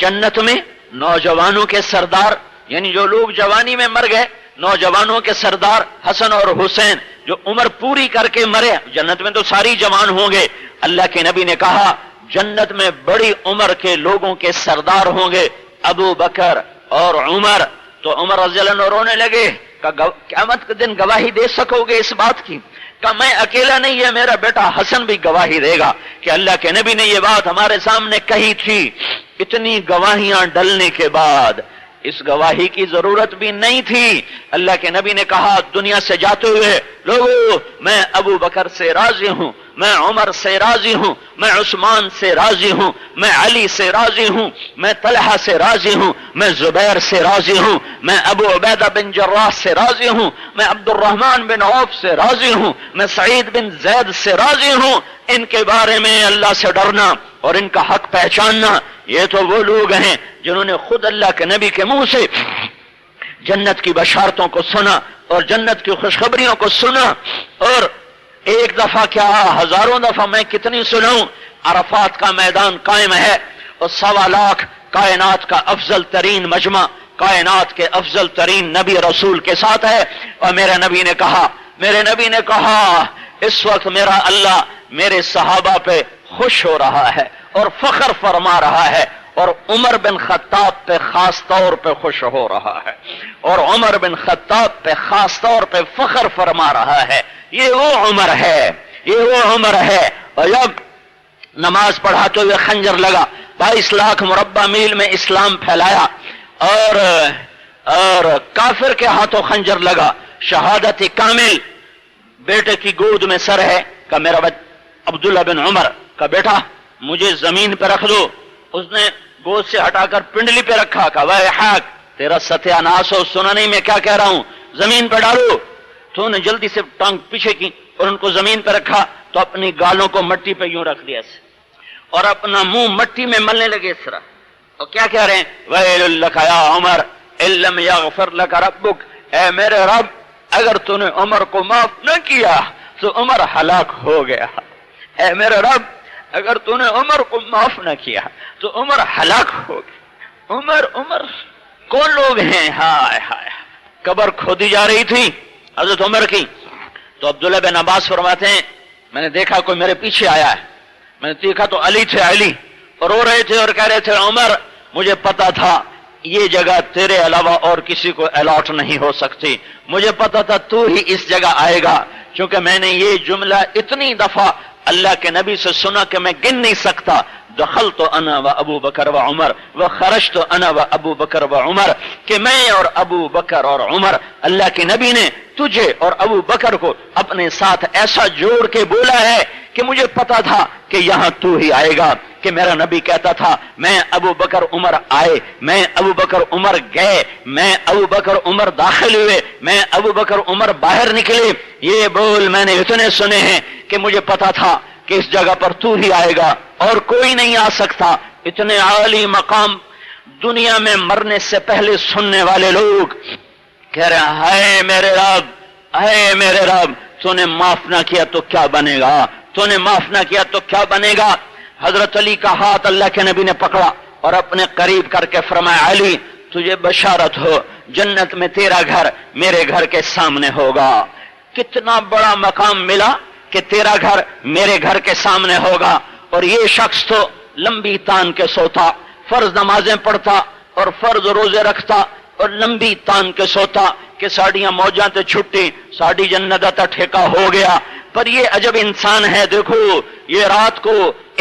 جنت میں نوجوانوں کے سردار، یعنی جو لوگ جوانی میں مر گئے، نوجوانوں کے سردار حسن اور حسین جو عمر پوری کر کے مرے، جنت میں تو ساری جوان ہوں گے۔ اللہ کے نبی نے کہا جنت میں بڑی عمر کے لوگوں کے سردار ہوں گے ابو بکر، اور عمر، تو عمر رضی اللہ عنہ رونے لگے کہ قیامت کے دن گواہی دے سکو گے اس بات کی؟ کہ میں اکیلا نہیں ہے، میرا بیٹا حسن بھی گواہی دے گا کہ اللہ کے نبی نے یہ بات ہمارے سامنے کہی تھی۔ اتنی گواہیاں ڈلنے کے بعد اس گواہی کی ضرورت بھی نہیں تھی۔ اللہ کے نبی نے کہا دنیا سے جاتے ہوئے، لوگو میں ابو بکر سے راضی ہوں، میں عمر سے راضی ہوں، میں عثمان سے راضی ہوں، میں علی سے راضی ہوں، میں طلحہ سے راضی ہوں، میں زبیر سے راضی ہوں، میں ابو عبیدہ بن جراح سے راضی ہوں، میں عبد الرحمن بن عوف سے راضی ہوں، میں سعید بن زید سے راضی ہوں۔ ان کے بارے میں اللہ سے ڈرنا اور ان کا حق پہچاننا، یہ تو وہ لوگ ہیں جنہوں نے خود اللہ کے نبی کے منہ سے جنت کی بشارتوں کو سنا اور جنت کی خوشخبریوں کو سنا، اور ایک دفعہ کیا ہزاروں دفعہ میں کتنی سناؤں۔ عرفات کا میدان قائم ہے اور 1.25 لاکھ کائنات کا افضل ترین مجمع، کائنات کے افضل ترین نبی رسول کے ساتھ ہے، اور میرے نبی نے کہا اس وقت میرا اللہ میرے صحابہ پہ خوش ہو رہا ہے اور فخر فرما رہا ہے، اور عمر بن خطاب پہ خاص طور پہ خوش ہو رہا ہے، اور عمر بن خطاب پہ خاص طور پہ فخر فرما رہا ہے۔ یہ وہ عمر ہے، یہ وہ عمر ہے۔ اور جب نماز پڑھاتے ہوئے خنجر لگا، 22 لاکھ مربع میل میں اسلام پھیلایا، اور کافر کے ہاتھوں خنجر لگا، شہادت کامل، بیٹے کی گود میں سر ہے کہ میرا عبداللہ بن عمر کا بیٹا مجھے زمین پہ رکھ دو، اس نے گود سے ہٹا کر پنڈلی پہ رکھا کہ ویحک تیرا ستیہ ناس ہو، سنا نہیں میں کیا کہہ رہا ہوں، زمین پہ ڈالو۔ تو انہیں جلدی سے ٹانگ پیچھے کی اور ان کو زمین پہ رکھا، تو اپنی گالوں کو مٹی پہ یوں رکھ دیا اور اپنا منہ مٹی میں ملنے لگے اس طرح، اور کیا کہہ رہے ہیں، ویل لک یا عمر ان لم یغفر لک ربک، اے میرے رب اگر تو نے عمر کو معاف نہ کیا تو عمر ہلاک ہو گیا، اے میرے رب اگر تو نے عمر کو معاف نہ کیا تو عمر ہلاک ہو گیا۔ عمر کون لوگ ہیں؟ ہائے ہائے، قبر کھودی جا رہی تھی حضرت عمر کی، تو عبداللہ بن عباس فرماتے ہیں میں نے دیکھا کوئی میرے پیچھے آیا ہے، میں نے دیکھا تو علی تھے، علی اور رو رہے تھے اور کہہ رہے تھے عمر مجھے پتا تھا یہ جگہ تیرے علاوہ اور کسی کو الاٹ نہیں ہو سکتی، مجھے پتا تھا تو ہی اس جگہ آئے گا، چونکہ میں نے یہ جملہ اتنی دفعہ اللہ کے نبی سے سنا کہ میں گن نہیں سکتا، دخلت انا و ابو بکر و عمر و خرجت انا و ابو بکر و عمر، کہ میں اور ابو بکر اور عمر، اللہ کے نبی نے تجھے اور ابو بکر کو اپنے ساتھ ایسا جوڑ کے بولا ہے کہ مجھے پتا تھا کہ یہاں تو ہی آئے گا، کہ میرا نبی کہتا تھا میں ابو بکر عمر آئے، میں ابو بکر عمر گئے، میں ابو بکر عمر داخل ہوئے، میں ابو بکر عمر باہر نکلے، یہ بول میں نے اتنے سنے ہیں کہ مجھے پتا تھا کہ اس جگہ پر تو ہی آئے گا اور کوئی نہیں آ سکتا۔ اتنے عالی مقام دنیا میں مرنے سے پہلے سننے والے لوگ کہہ رہے ہیں ہائے میرے رب، ہائے میرے رب تو نے معاف نہ کیا تو کیا بنے گا، تو نے معاف نہ کیا تو کیا بنے گا۔ حضرت علی کا ہاتھ اللہ کے نبی نے پکڑا اور اپنے قریب کر کے فرمایا علی تجھے بشارت ہو، جنت میں تیرا گھر میرے گھر کے سامنے ہوگا۔ کتنا بڑا مقام ملا کہ تیرا گھر میرے گھر کے سامنے ہوگا، اور یہ شخص تو لمبی تان کے سوتا، فرض نمازیں پڑھتا اور فرض روزے رکھتا اور لمبی تان کے سوتا کہ ساڑیاں موجاں تے چھٹی، ساڑی جنت تا ٹھیکا ہو گیا۔ پر یہ عجب انسان ہے، دیکھو یہ رات کو،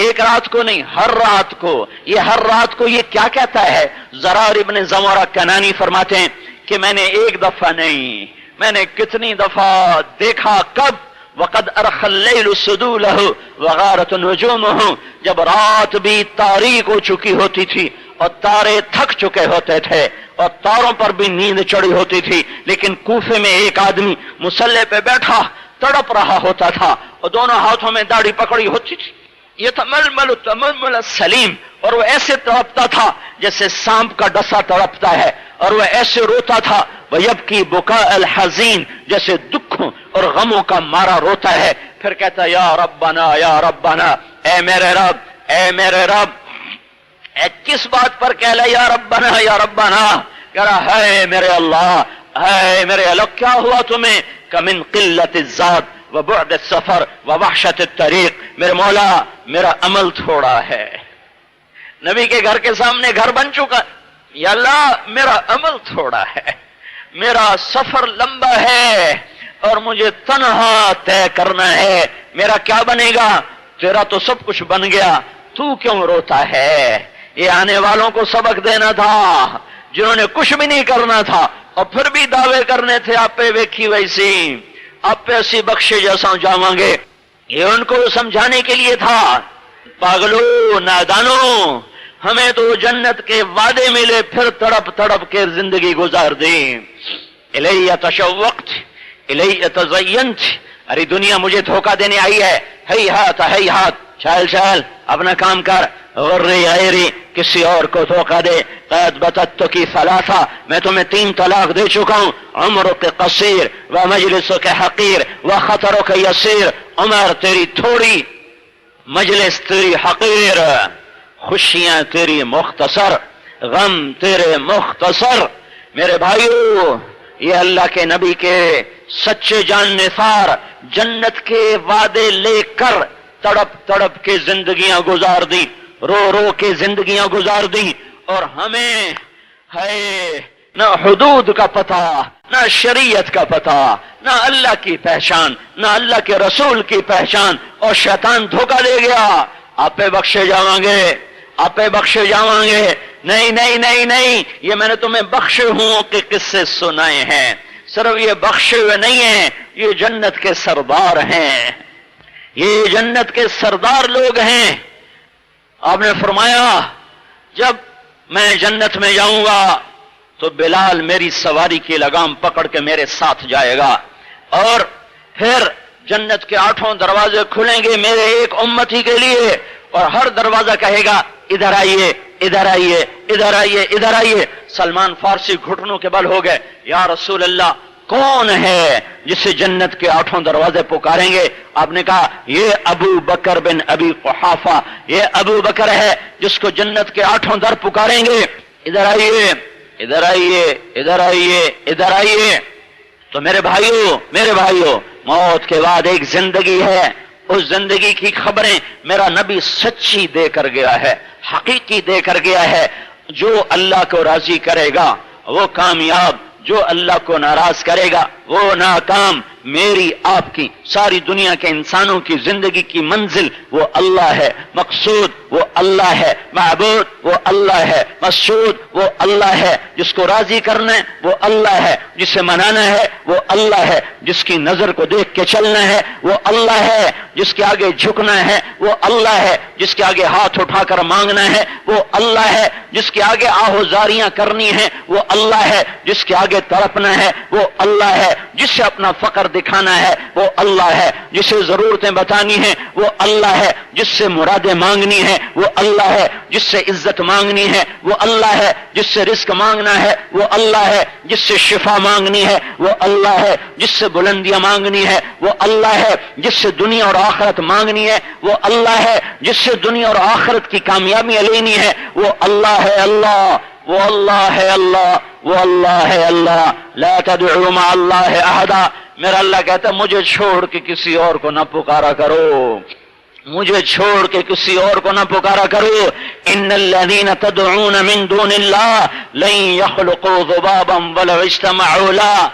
ایک رات کو نہیں ہر رات کو، یہ ہر رات کو یہ کیا کہتا ہے۔ زرار ابن زمرہ کنانی فرماتے ہیں کہ میں نے ایک دفعہ نہیں، میں نے کتنی دفعہ دیکھا، کب وقد ارخ اللیل سدولہ وغارت نجومہ، جب رات بھی تاریک ہو چکی ہوتی تھی اور تارے تھک چکے ہوتے تھے اور تاروں پر بھی نیند چڑھی ہوتی تھی، لیکن کوفے میں ایک آدمی مصلی پہ بیٹھا تڑپ رہا ہوتا تھا اور دونوں ہاتھوں میں داڑھی پکڑی ہوتی تھی، یہ تململ تململ السلیم، اور وہ ایسے تڑپتا تھا جیسے سانپ کا ڈسا تڑپتا ہے، اور وہ ایسے روتا تھا وَيَبْكِي بُكَاءَ الْحَزِينَ، جیسے دکھوں اور غموں کا مارا روتا ہے، پھر کہتا یا ربنا یا ربنا، اے میرے رب، اے میرے رب، اے کس بات پر کہہ لے یا ربنا یا ربنا، کہہ رہا ہے میرے اللہ، ہے میرے اللہ کیا ہوا تمہیں، کمن قلت الذات وبعد السفر ووحشت الطریق، میرے مولا میرا عمل تھوڑا ہے، نبی کے گھر کے سامنے گھر بن چکا، یا اللہ میرا عمل تھوڑا ہے، میرا سفر لمبا ہے اور مجھے تنہا طے کرنا ہے، میرا کیا بنے گا؟ تیرا تو سب کچھ بن گیا، تو کیوں روتا ہے؟ یہ آنے والوں کو سبق دینا تھا جنہوں نے کچھ بھی نہیں کرنا تھا اور پھر بھی دعوے کرنے تھے آپ پہ ویکھی ویسی، آپ پہ اسی بخشے جیسا جاواں گے، یہ ان کو سمجھانے کے لیے تھا۔ پاگلو، نادانو، ہمیں تو جنت کے وعدے ملے، پھر تڑپ تڑپ کے زندگی گزار دی۔ الیہ تشوقت الیہ تزینت، ارے دنیا مجھے دھوکہ دینے آئی ہے، ہیہات ہیہات، چل چل اپنا کام کر، غری غیری، کسی اور کو دھوکہ دے۔ قد بتت کی ثلاثہ، میں تمہیں 3 طلاق دے چکا ہوں، عمرک قصیر و مجلسک حقیر و خطرک یسیر، عمر تیری تھوڑی، مجلس تیری حقیر، خوشیاں تیری مختصر، غم تیرے مختصر۔ میرے بھائیو، یہ اللہ کے نبی کے سچے جان نثار جنت کے وعدے لے کر تڑپ تڑپ کے زندگیاں گزار دی، رو رو کے زندگیاں گزار دی، اور ہمیں ہے نہ حدود کا پتہ، نہ شریعت کا پتہ، نہ اللہ کی پہچان، نہ اللہ کے رسول کی پہچان، اور شیطان دھوکہ دے گیا، آپ پہ بخشے جاواں گے، آپ پہ بخشے جاواں گے۔ نہیں نہیں نہیں نہیں، یہ میں نے تمہیں بخشے ہوں کہ قصے سنائے ہیں، صرف یہ بخشے ہوئے نہیں ہیں، یہ جنت کے سردار ہیں، یہ جنت کے سردار لوگ ہیں۔ آپ نے فرمایا جب میں جنت میں جاؤں گا تو بلال میری سواری کی لگام پکڑ کے میرے ساتھ جائے گا، اور پھر جنت کے 8 دروازے کھلیں گے میرے ایک امتی کے لیے، اور ہر دروازہ کہے گا ادھر آئیے ادھر آئیے ادھر آئیے ادھر آئیے۔ سلمان فارسی گھٹنوں کے بل ہو گئے، یا رسول اللہ کون ہے جسے جنت کے 8 دروازے پکاریں گے؟ آپ نے کہا یہ ابو بکر بن ابی قحافہ، یہ ابو بکر ہے جس کو جنت کے 8 در پکاریں گے، ادھر آئیے ادھر آئیے ادھر آئیے ادھر آئیے۔ تو میرے بھائیو، موت کے بعد ایک زندگی ہے، اس زندگی کی خبریں میرا نبی سچی دے کر گیا ہے، حقیقی دے کر گیا ہے۔ جو اللہ کو راضی کرے گا وہ کامیاب، جو اللہ کو ناراض کرے گا وہ ناکام۔ میری آپ کی ساری دنیا کے انسانوں کی زندگی کی منزل وہ اللہ ہے، مقصود وہ اللہ ہے، معبود وہ اللہ ہے، مسعود وہ اللہ ہے، جس کو راضی کرنا ہے وہ اللہ ہے، جسے منانا ہے وہ اللہ ہے، جس کی نظر کو دیکھ کے چلنا ہے وہ اللہ ہے، جس کے آگے جھکنا ہے وہ اللہ ہے، جس کے آگے ہاتھ اٹھا کر مانگنا ہے وہ اللہ ہے، جس کے آگے آہوزاریاں کرنی ہے وہ اللہ ہے، جس کے آگے تڑپنا ہے وہ اللہ ہے، جس سے اپنا فقر دکھانا ہے وہ اللہ ہے، جسے ضرورتیں بتانی ہیں وہ اللہ ہے، جس سے مرادیں مانگنی ہے وہ اللہ ہے، جس سے عزت مانگنی ہے وہ اللہ ہے، جس سے رزق مانگنا ہے وہ اللہ ہے، جس سے شفا مانگنی ہے وہ اللہ ہے، جس سے بلندیاں مانگنی ہے وہ اللہ ہے، جس سے دنیا اور آخرت مانگنی ہے وہ اللہ ہے، جس سے دنیا اور آخرت کی کامیابیاں لینی ہے وہ اللہ ہے۔ اللہ وہ اللہ ہے، اللہ وہ اللہ ہے، اللہ لا تدعوا مع اللہ احدا۔ میرا اللہ کہتا ہے مجھے چھوڑ کے کسی اور کو نہ پکارا کرو، مجھے چھوڑ کے کسی اور کو نہ پکارا کرو۔ ان الذین تدعون من دون اللہ لن یخلقوا ذبابا ولو اجتمعوا له۔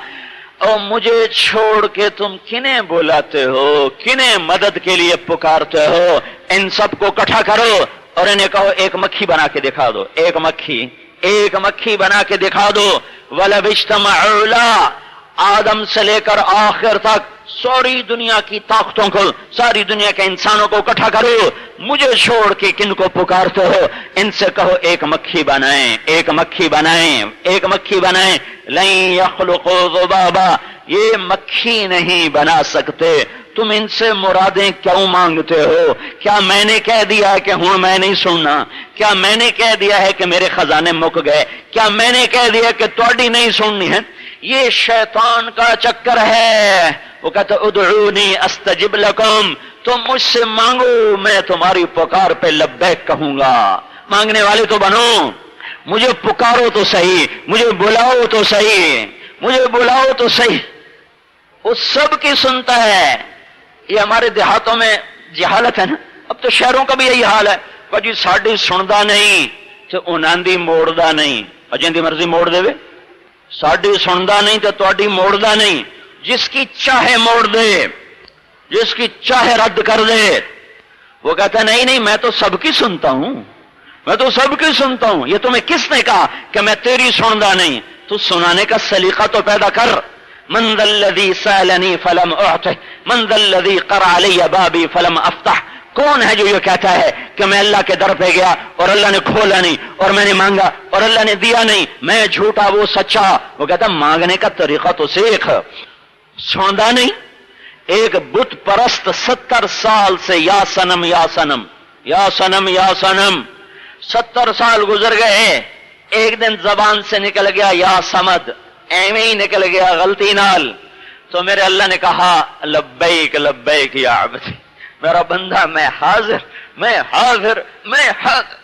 اور مجھے چھوڑ کے تم کنہیں بلاتے ہو، کنہیں مدد کے لیے پکارتے ہو؟ ان سب کو اکٹھا کرو اور انہیں کہو ایک مکھی بنا کے دکھا دو، ایک مکھی بنا کے دکھا دو۔ وَلَوِ اجْتَمَعُوا لَهُ، آدم سے لے کر آخر تک ساری دنیا کی طاقتوں کو، ساری دنیا کے انسانوں کو اکٹھا کرو، مجھے چھوڑ کے کن کو پکارتے ہو؟ ان سے کہو ایک مکھی بنائیں، ایک مکھی بنائیں، ایک مکھی بنائیں۔ لَن يَخْلُقُوا ذُبَابًا، یہ مکھی نہیں بنا سکتے۔ تم ان سے مرادیں کیوں مانگتے ہو؟ کیا میں نے کہہ دیا ہے کہ ہوں میں نہیں سننا؟ کیا میں نے کہہ دیا ہے کہ میرے خزانے مک گئے؟ کیا میں نے کہہ دیا کہ تواڈی نہیں سننی ہے؟ یہ شیطان کا چکر ہے۔ وہ کہتا ادعونی استجب لکم، تم مجھ سے مانگو میں تمہاری پکار پہ لبیک کہوں گا۔ مانگنے والے تو بنو، مجھے پکارو تو صحیح، مجھے بلاؤ تو صحیح، مجھے بلاؤ تو صحیح۔ وہ سب کی سنتا ہے۔ یہ ہمارے دیہاتوں میں جہالت ہے نا، اب تو شہروں کا بھی یہی حال ہے۔ جی ساڈی سندا نہیں تو انہاں دی موڑدا نہیں، اور جن دی مرضی موڑ دے وے ساڈی سندا نہیں تے تواڈی موڑدا نہیں جس کی چاہے موڑ دے جس کی چاہے رد کر دے وہ کہتا ہے نہیں میں تو سب کی سنتا ہوں میں تو سب کی سنتا ہوں یہ تمہیں کس نے کہا کہ میں تیری سندا نہیں تو سنانے کا سلیقہ تو پیدا کر من ذا الذی سألنی فلم اعطه من ذا الذی قرع علی بابی فلم افتح کون ہے جو یہ کہتا ہے کہ میں اللہ کے در پہ گیا اور اللہ نے کھولا نہیں اور میں نے مانگا اور اللہ نے دیا نہیں میں جھوٹا وہ سچا وہ کہتا مانگنے کا طریقہ تو سیکھ سوندا نہیں ایک بت پرست 70 سال سے یا صنم یا صنم یا صنم یا صنم 70 سال گزر گئے ایک دن زبان سے نکل گیا یا صمد ایویں ہی نکل گیا غلطی نال تو میرے اللہ نے کہا لبیک لبیک یا عبدی میرا بندہ میں حاضر میں حاضر میں حاضر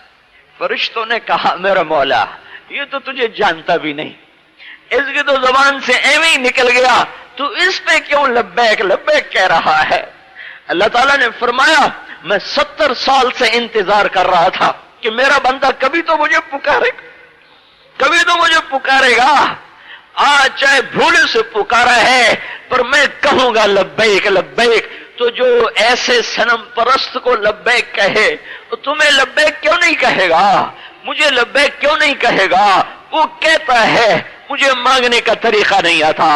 فرشتوں نے کہا میرا مولا یہ تو تجھے جانتا بھی نہیں اس کی تو زبان سے ایویں ہی نکل گیا تو اس پہ کیوں لبیک لبیک کہہ رہا ہے اللہ تعالیٰ نے فرمایا میں 70 سال سے انتظار کر رہا تھا کہ میرا بندہ کبھی تو مجھے پکارے کبھی تو مجھے پکارے گا آج چاہے بھولے سے پکارا ہے پر میں کہوں گا لبیک لبیک تو جو ایسے صنم پرست کو لبیک کہے تو تمہیں لبیک کیوں نہیں کہے گا مجھے لبیک کیوں نہیں کہے گا وہ کہتا ہے مجھے مانگنے کا طریقہ نہیں آتا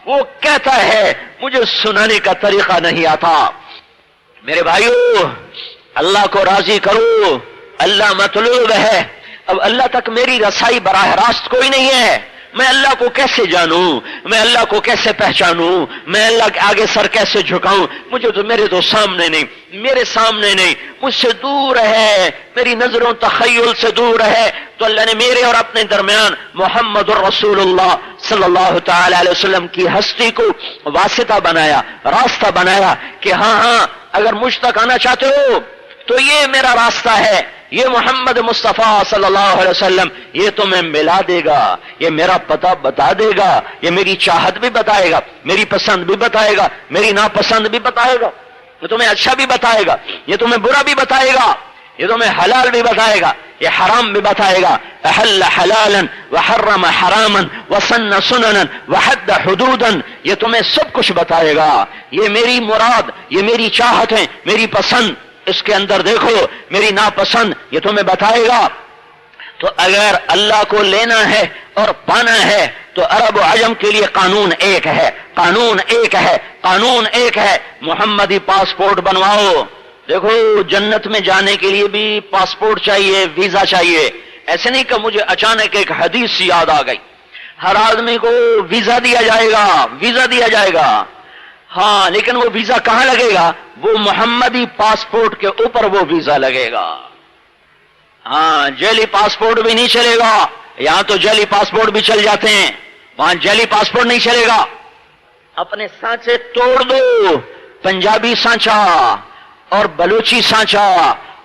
وہ کہتا ہے مجھے سنانے کا طریقہ نہیں آتا میرے بھائیو اللہ کو راضی کرو اللہ مطلوب ہے اب اللہ تک میری رسائی براہ راست کوئی نہیں ہے میں اللہ کو کیسے جانوں میں اللہ کو کیسے پہچانوں میں اللہ کے آگے سر کیسے جھکاؤں مجھے تو میرے تو سامنے نہیں میرے سامنے نہیں مجھ سے دور ہے میری نظروں تخیل سے دور ہے تو اللہ نے میرے اور اپنے درمیان محمد الرسول اللہ صلی اللہ تعالی علیہ وسلم کی ہستی کو واسطہ بنایا راستہ بنایا کہ ہاں اگر مجھ تک آنا چاہتے ہو تو یہ میرا راستہ ہے یہ محمد مصطفیٰ صلی اللہ علیہ وسلم یہ تمہیں ملا دے گا یہ میرا پتہ بتا دے گا یہ میری چاہت بھی بتائے گا میری پسند بھی بتائے گا میری ناپسند بھی بتائے گا یہ تمہیں اچھا بھی بتائے گا یہ تمہیں برا بھی بتائے گا یہ تمہیں حلال بھی بتائے گا یہ حرام بھی بتائے گا احل حلالا وحرم حراما وسن سننا وحد حدودا یہ تمہیں سب کچھ بتائے گا یہ میری مراد یہ میری چاہتیں میری پسند اس کے اندر دیکھو میری ناپسند یہ تمہیں بتائے گا تو اگر اللہ کو لینا ہے اور پانا ہے تو عرب و عجم کے لیے قانون ایک ہے قانون ایک ہے قانون ایک ہے محمدی پاسپورٹ بنواؤ دیکھو جنت میں جانے کے لیے بھی پاسپورٹ چاہیے ویزا چاہیے ایسے نہیں کہ مجھے اچانک ایک حدیث یاد آ گئی ہر آدمی کو ویزا دیا جائے گا ویزا دیا جائے گا ہاں لیکن وہ ویزا کہاں لگے گا وہ محمدی پاسپورٹ کے اوپر وہ ویزا لگے گا ہاں جعلی پاسپورٹ بھی نہیں چلے گا یہاں تو جعلی پاسپورٹ بھی چل جاتے ہیں وہاں جعلی پاسپورٹ نہیں چلے گا اپنے سانچے توڑ دو پنجابی سانچا اور بلوچی سانچا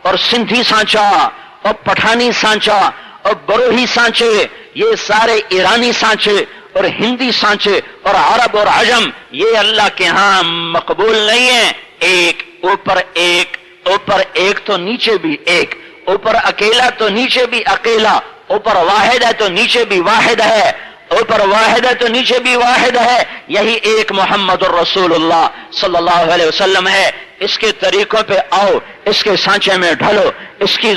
اور سندھی سانچا اور پٹھانی سانچا اور بروہی سانچے یہ سارے ایرانی سانچے اور ہندی سانچے اور عرب اور عجم یہ اللہ کے ہاں مقبول نہیں ہے ایک اوپر ایک تو نیچے بھی ایک اوپر اکیلا تو نیچے بھی اکیلا اوپر واحد ہے تو نیچے بھی واحد ہے اوپر واحد ہے تو نیچے بھی واحد ہے یہی ایک محمد الرسول اللہ صلی اللہ علیہ وسلم ہے اس کے طریقوں پہ آؤ اس کے سانچے میں ڈھلو اس کی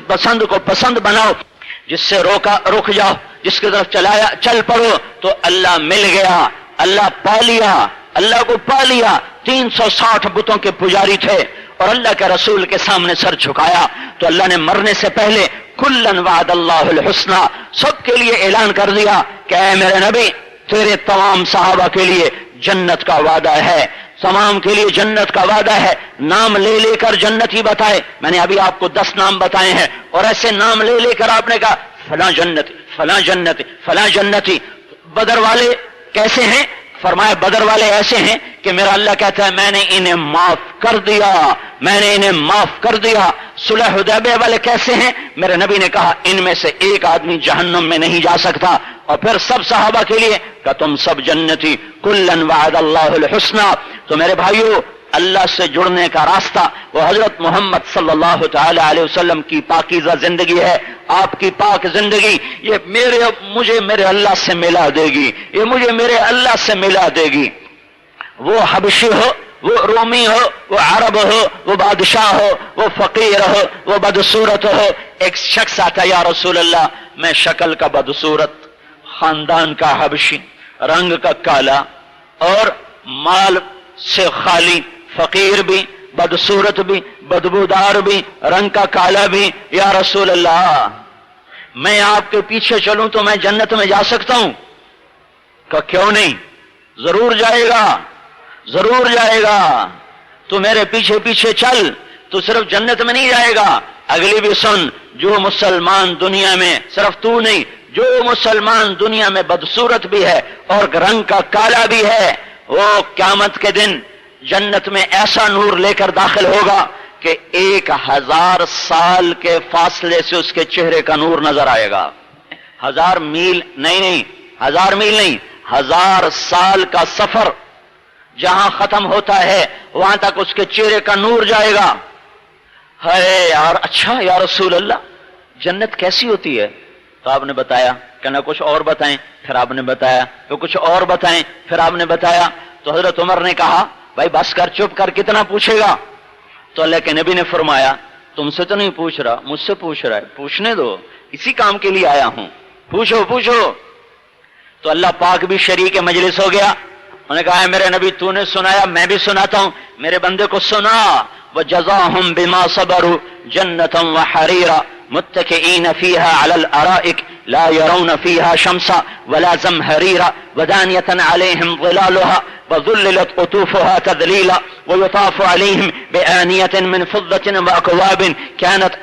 پسند کو پسند بناؤ جس سے رک جاؤ جس کی طرف چل پڑو تو اللہ مل گیا اللہ پا لیا اللہ کو پا لیا 360 بتوں کے پجاری تھے اور اللہ کے رسول کے سامنے سر جھکایا تو اللہ نے مرنے سے پہلے کلن وعد اللہ الحسنى سب کے لیے اعلان کر دیا کہ اے میرے نبی تیرے تمام صحابہ کے لیے جنت کا وعدہ ہے تمام کے لیے جنت کا وعدہ ہے نام لے لے کر جنت ہی بتائے میں نے ابھی آپ کو 10 نام بتائے ہیں اور ایسے نام لے لے کر آپ نے کہا فلاں جنت فلاں جنت فلاں جنتی بدر والے کیسے ہیں فرمایا بدر والے ایسے ہیں کہ میرا اللہ کہتا ہے میں نے انہیں معاف کر دیا میں نے انہیں معاف کر دیا صلح حدیبیہ والے کیسے ہیں میرے نبی نے کہا ان میں سے ایک آدمی جہنم میں نہیں جا سکتا اور پھر سب صحابہ کے لیے کہ تم سب جنتی کلن وعد اللہ الحسنى تو میرے بھائیو اللہ سے جڑنے کا راستہ وہ حضرت محمد صلی اللہ تعالی علیہ وسلم کی پاکیزہ زندگی ہے، آپ کی پاک زندگی، یہ مجھے میرے اللہ سے ملا دے گی، یہ مجھے میرے اللہ سے ملا دے گی۔ وہ حبشی ہو، وہ رومی ہو، وہ عرب ہو، وہ بادشاہ ہو، وہ فقیر ہو، وہ بدصورت ہو، ایک شخص آتا یا رسول اللہ میں شکل کا بدصورت، خاندان کا حبشی، رنگ کا کالا اور مال سے خالی، فقیر بھی، بدصورت بھی، بدبودار بھی، رنگ کا کالا بھی، یا رسول اللہ میں آپ کے پیچھے چلوں تو میں جنت میں جا سکتا ہوں؟ کہ کیوں نہیں، ضرور جائے گا، ضرور جائے گا، تو میرے پیچھے پیچھے چل، تو صرف جنت میں نہیں جائے گا، اگلی بھی سن، جو مسلمان دنیا میں، صرف تو نہیں، جو مسلمان دنیا میں بدصورت بھی ہے اور رنگ کا کالا بھی ہے، وہ قیامت کے دن جنت میں ایسا نور لے کر داخل ہوگا کہ 1000 سال کے فاصلے سے اس کے چہرے کا نور نظر آئے گا۔ 1000 میل نہیں، 1000 میل نہیں، 1000 سال کا سفر جہاں ختم ہوتا ہے وہاں تک اس کے چہرے کا نور جائے گا۔ ہے یار، اچھا یا رسول اللہ جنت کیسی ہوتی ہے؟ تو آپ نے بتایا، کہنا کچھ اور بتائیں، پھر آپ نے بتایا، تو کچھ اور بتائیں، پھر آپ نے بتایا۔ تو حضرت عمر نے کہا بھائی بس کر، چپ کر، کتنا پوچھے گا؟ تو اللہ کے نبی نے فرمایا تم سے تو نہیں پوچھ رہا، مجھ سے پوچھ رہا ہے، پوچھنے دو، اسی کام کے لیے آیا ہوں، پوچھو پوچھو۔ تو اللہ پاک بھی شریک مجلس ہو گیا، انہوں نے کہا ہے میرے نبی تو نے سنایا، میں بھی سناتا ہوں، میرے بندے کو سنا۔ وَجَزَاهُمْ بِمَا صَبَرُوا جَنَّةً وَحَرِيرًا مُتَّكِئِينَ فِيهَا عَلَى الْأَرَائِكِ لَا يَرَوْنَ فِيهَا شَمْسًا وَلَا زَمْهَرِيرًا وَدَانِيَةً عَلَيْهِمْ ظِلَالُهَا وَذُلِّلَتْ قُطُوفُهَا تَذْلِيلًا وَيُطَافُ عَلَيْهِمْ بِآنِيَةٍ مِّن فِضَّةٍ وَأَكْوَابٍ كَانَتْ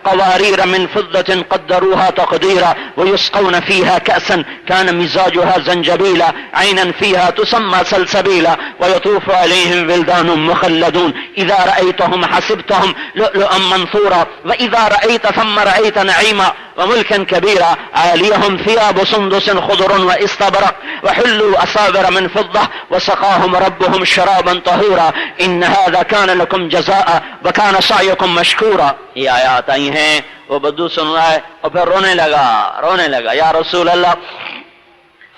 قَوَارِيرَ مِّن فِضَّةٍ قَدَّرُوهَا تَقْدِيرًا وَيُسْقَوْنَ فِيهَا كَأْسًا كَانَ مِزَاجُهَا زَنجَبِيلًا عَيْنًا فِيهَا تُسَمَّى سَلْسَبِيلًا وَيَطُوفُ عَلَيْهِمْ وِلْدَانٌ مُّخَلَّدُونَ إِذَا رَأَيْتَهُمْ حَسِبْتَهُمْ لُؤْلُؤًا مَّنثُورًا وَإِذَا رَأَيْتَ ثَمَّ رَأَيْتَ نَعِيمًا وَمُلْكًا كَبِيرًا عَالِيَهُمْ ثِيَابُ سُندُسٍ خُضْرٌ وَإِسْتَبْرَقٍ وَحُلُّوا أَسَاوِرَ مِن فِضَّةٍ وَسَقَاهُمْ رَبُّهُمْ شَرَابًا طَهُورًا إِنَّ هَذَا كَانَ لَكُمْ جَزَاءً وَكَانَ سَعْيُكُمْ مَشْكُورًا۔ یہ آیات آئی ہیں، وہ بدو سن رہا ہے اور پھر رونے لگا، یا رسول اللہ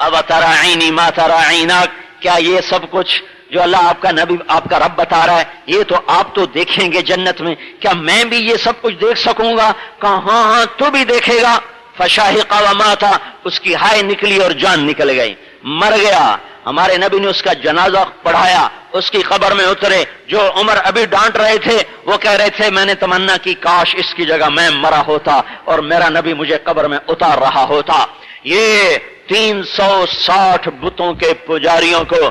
اب ترعینی ما ترعیناک، کیا یہ سب کچھ جو اللہ آپ کا نبی، آپ کا رب بتا رہا ہے، یہ تو آپ تو دیکھیں گے جنت میں، کیا میں بھی یہ سب کچھ دیکھ سکوں گا؟ کہا ہاں تو بھی دیکھے گا۔ فشاہق وماتا، اس کی ہائے نکلی اور جان نکل گئی، مر گیا۔ ہمارے نبی نے اس کا جنازہ پڑھایا، اس کی قبر میں اترے، جو عمر ابھی ڈانٹ رہے تھے وہ کہہ رہے تھے میں نے تمنا کی کاش اس کی جگہ میں مرا ہوتا اور میرا نبی مجھے قبر میں اتار رہا ہوتا۔ یہ 360 بتوں کے پجاریوں کو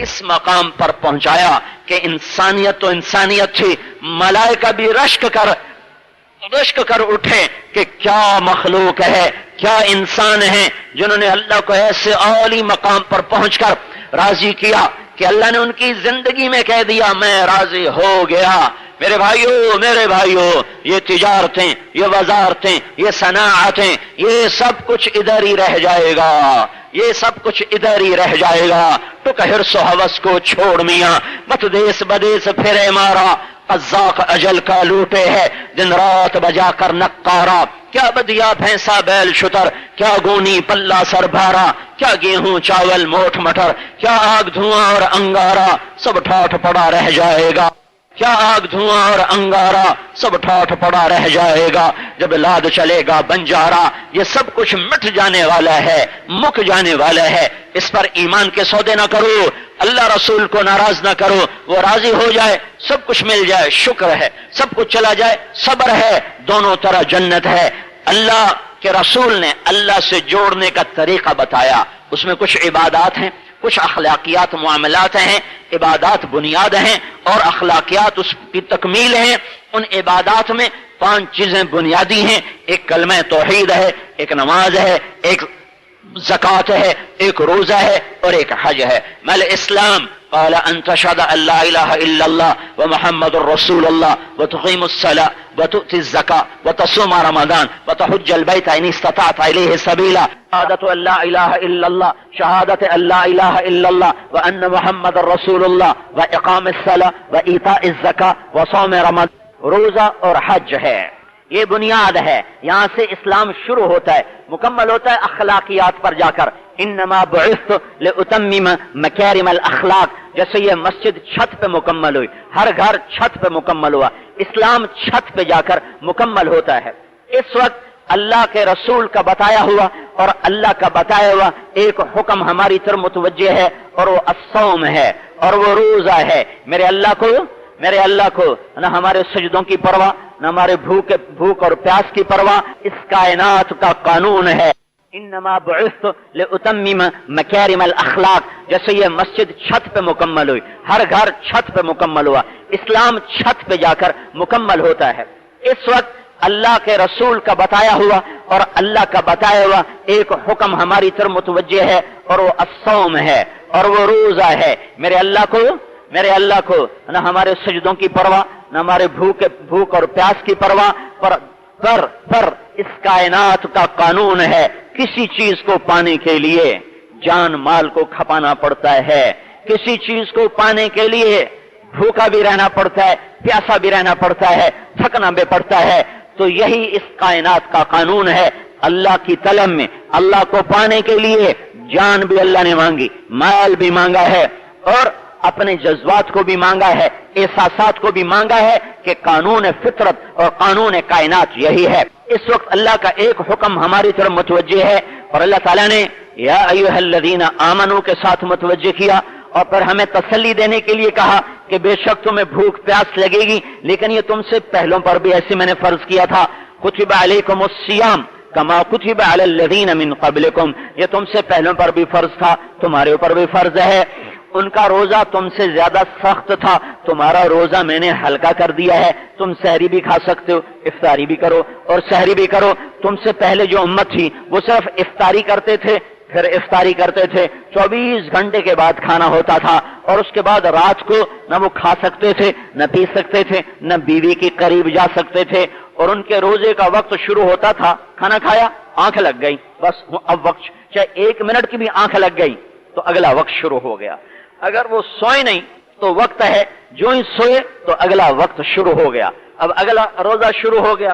اس مقام پر پہنچایا کہ انسانیت تو انسانیت تھی، ملائکہ بھی رشک کر اٹھے کہ کیا مخلوق ہے، کیا انسان ہے جنہوں نے اللہ کو ایسے عالی مقام پر پہنچ کر راضی کیا کہ اللہ نے ان کی زندگی میں کہہ دیا میں راضی ہو گیا۔ میرے بھائیوں یہ تجارتیں، یہ وزارتیں، یہ صناعتیں، یہ سب کچھ ادھر ہی رہ جائے گا، یہ سب کچھ ادھر ہی رہ جائے گا۔ ٹک حرص و ہوس کو چھوڑ میاں، مت دیس بدیس پھرے مارا، قزاق اجل کا لوٹے ہے دن رات بجا کر نقارا۔ کیا بدیا بھینسا بیل شتر، کیا گونی پلہ سر بھارا، کیا گیہوں چاول موٹھ مٹر، کیا آگ دھواں اور انگارا، سب ٹھاٹھ پڑا رہ جائے گا، کیا آگ دھواں اور انگارا، سب ٹھاٹھ پڑا رہ جائے گا۔ جب لاد چلے گا بنجارا، یہ سب کچھ مٹ جانے والا ہے، مک جانے والا ہے۔ اس پر ایمان کے سودے نہ کرو، اللہ رسول کو ناراض نہ کرو، وہ راضی ہو جائے سب کچھ مل جائے شکر ہے، سب کچھ چلا جائے صبر ہے، دونوں طرح جنت ہے۔ اللہ کے رسول نے اللہ سے جوڑنے کا طریقہ بتایا، اس میں کچھ عبادات ہیں، کچھ اخلاقیات معاملات ہیں، عبادات بنیاد ہیں اور اخلاقیات اس کی تکمیل ہیں۔ ان عبادات میں 5 چیزیں بنیادی ہیں، ایک کلمہ توحید ہے، ایک نماز ہے، ایک زکات ہے، ایک روزہ ہے اور ایک حج ہے. مل اسلام قال ان تشهد ان لا اله الا الله ومحمد رسول الله وتقيم الصلاه وتؤتي الزكاه وتصوم رمضان وتحج البيت ان استطعت اليه سبيلا. شهادة ان لا اله الا الله، شهادة ان لا اله الا الله وان محمد رسول الله واقام الصلاه وايتاء الزكاه وصوم رمضان. روزہ اور حج ہے، یہ بنیاد ہے. یہاں سے اسلام شروع ہوتا ہے، مکمل ہوتا ہے اخلاقیات پر جا کر. انما بعثت لاتمم مکارم الاخلاق. جیسے یہ مسجد چھت پہ مکمل ہوئی، ہر گھر چھت پہ مکمل ہوا، اسلام چھت پہ جا کر مکمل ہوتا ہے. اس وقت اللہ کے رسول کا بتایا ہوا اور اللہ کا بتایا ہوا ایک حکم ہماری طرف متوجہ ہے اور وہ الصوم ہے اور وہ روزہ ہے. میرے اللہ کو نہ ہمارے سجدوں کی پرواہ، نہ ہمارے بھوک اور پیاس کی پرواہ. اس کائنات کا قانون ہے. انما بعثت لاتمم مکارم الاخلاق. جیسے یہ مسجد چھت پہ مکمل ہوئی، ہر گھر چھت پہ مکمل ہوا، اسلام چھت پہ جا کر مکمل ہوتا ہے. اس وقت اللہ کے رسول کا بتایا ہوا اور اللہ کا بتایا ہوا ایک حکم ہماری طرف متوجہ ہے اور وہ الصوم ہے اور وہ روزہ ہے. میرے اللہ کو نہ ہمارے سجدوں کی پرواہ، نہ ہمارے بھوک اور پیاس کی پرواہ. پر اس کائنات کا قانون ہے، کسی چیز کو پانے کے لیے جان مال کو کھپانا پڑتا ہے، کسی چیز کو پانے کے لیے بھوکا بھی رہنا پڑتا ہے، پیاسا بھی رہنا پڑتا ہے، تھکنا بھی پڑتا ہے. تو یہی اس کائنات کا قانون ہے. اللہ کی طلب میں اللہ کو پانے کے لیے جان بھی اللہ نے مانگی، مال بھی مانگا ہے اور اپنے جذبات کو بھی مانگا ہے، احساسات کو بھی مانگا ہے کہ قانون فطرت اور قانون کائنات یہی ہے. اس وقت اللہ کا ایک حکم ہماری طرف متوجہ ہے اور اللہ تعالیٰ نے یا ایھا الذین آمنوا کے ساتھ متوجہ کیا اور پھر ہمیں تسلی دینے کے لیے کہا کہ بے شک تمہیں بھوک پیاس لگے گی، لیکن یہ تم سے پہلوں پر بھی ایسے میں نے فرض کیا تھا. کتب علیکم الصیام کما کتب علی الذین من قبلکم. یہ تم سے پہلوں پر بھی فرض تھا، تمہارے اوپر بھی فرض ہے. ان کا روزہ تم سے زیادہ سخت تھا، تمہارا روزہ میں نے ہلکا کر دیا ہے. تم سحری بھی کھا سکتے ہو، افطاری بھی کرو اور سحری بھی کرو. تم سے پہلے جو امت تھی وہ صرف افطاری کرتے تھے، پھر افطاری کرتے تھے، 24 گھنٹے کے بعد کھانا ہوتا تھا اور اس کے بعد رات کو نہ وہ کھا سکتے تھے، نہ پی سکتے تھے، نہ بیوی کے قریب جا سکتے تھے. اور ان کے روزے کا وقت شروع ہوتا تھا، کھانا کھایا، آنکھ لگ گئی، بس اب وقت چاہے 1 منٹ کی بھی آنکھ لگ گئی تو اگلا وقت شروع ہو گیا. اگر وہ سوئے نہیں تو وقت ہے، جو ہی سوئے تو اگلا وقت شروع ہو گیا، اب اگلا روزہ شروع ہو گیا.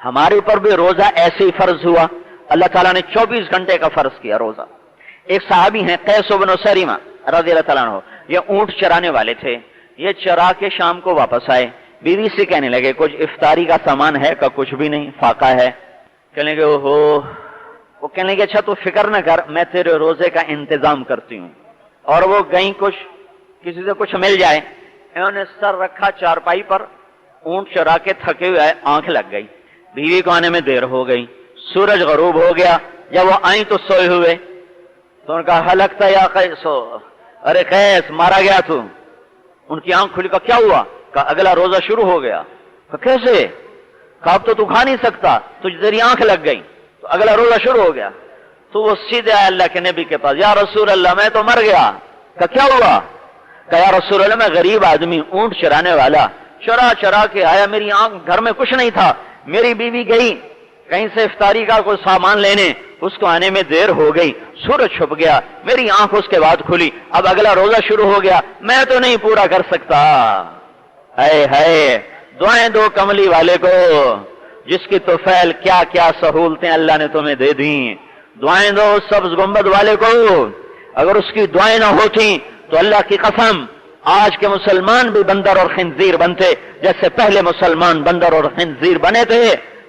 ہمارے اوپر بھی روزہ ایسے ہی فرض ہوا. اللہ تعالیٰ نے 24 گھنٹے کا فرض کیا روزہ. ایک صحابی ہیں قیس بن سریمہ رضی اللہ تعالیٰ عنہ، یہ اونٹ چرانے والے تھے. یہ چرا کے شام کو واپس آئے، بیوی سے کہنے لگے کچھ افطاری کا سامان ہے؟ کا کچھ بھی نہیں، فاقہ ہے. کہنے لگے وہ کہنے لگے اچھا تو فکر نہ کر، میں تیرے روزے کا انتظام کرتی ہوں. اور وہ گئیں، کچھ کسی سے کچھ مل جائے. انہوں نے سر رکھا چارپائی پر، اونٹ چرا کے تھکے ہوئے آئے، آنکھ لگ گئی. بیوی کو آنے میں دیر ہو گئی، سورج غروب ہو گیا. جب وہ آئیں تو سوئے ہوئے، تو ان کا ہلکتا یا قیس، ارے قیس مارا گیا تو. ان کی آنکھ کھلی، کا کیا ہوا؟ کا اگلا روزہ شروع ہو گیا. کیسے؟ کہ اب تو کھا نہیں سکتا، تجھ تیری آنکھ لگ گئی تو اگلا روزہ شروع ہو گیا. تو وہ سیدھے آئے اللہ کے نبی کے پاس، یا رسول اللہ میں تو مر گیا. کہ کیا ہوا؟ کہ یا رسول اللہ میں غریب آدمی، اونٹ چرانے والا، چرا کے آیا، میری آنکھ گھر میں کچھ نہیں تھا. میری بیوی گئی کہیں سے افطاری کا کوئی سامان لینے، اس کو آنے میں دیر ہو گئی، سورج چھپ گیا، میری آنکھ اس کے بعد کھلی، اب اگلا روزہ شروع ہو گیا، میں تو نہیں پورا کر سکتا. دعائیں دو کملی والے کو جس کی توفیل کیا کیا سہولتیں اللہ نے تمہیں دے دی. دعائیں دو سبز گنبد والے کو، اگر اس کی دعائیں نہ ہوتی تو اللہ کی قسم آج کے مسلمان بھی بندر اور خنزیر بنتے، جیسے پہلے مسلمان بندر اور خنزیر بنے تھے.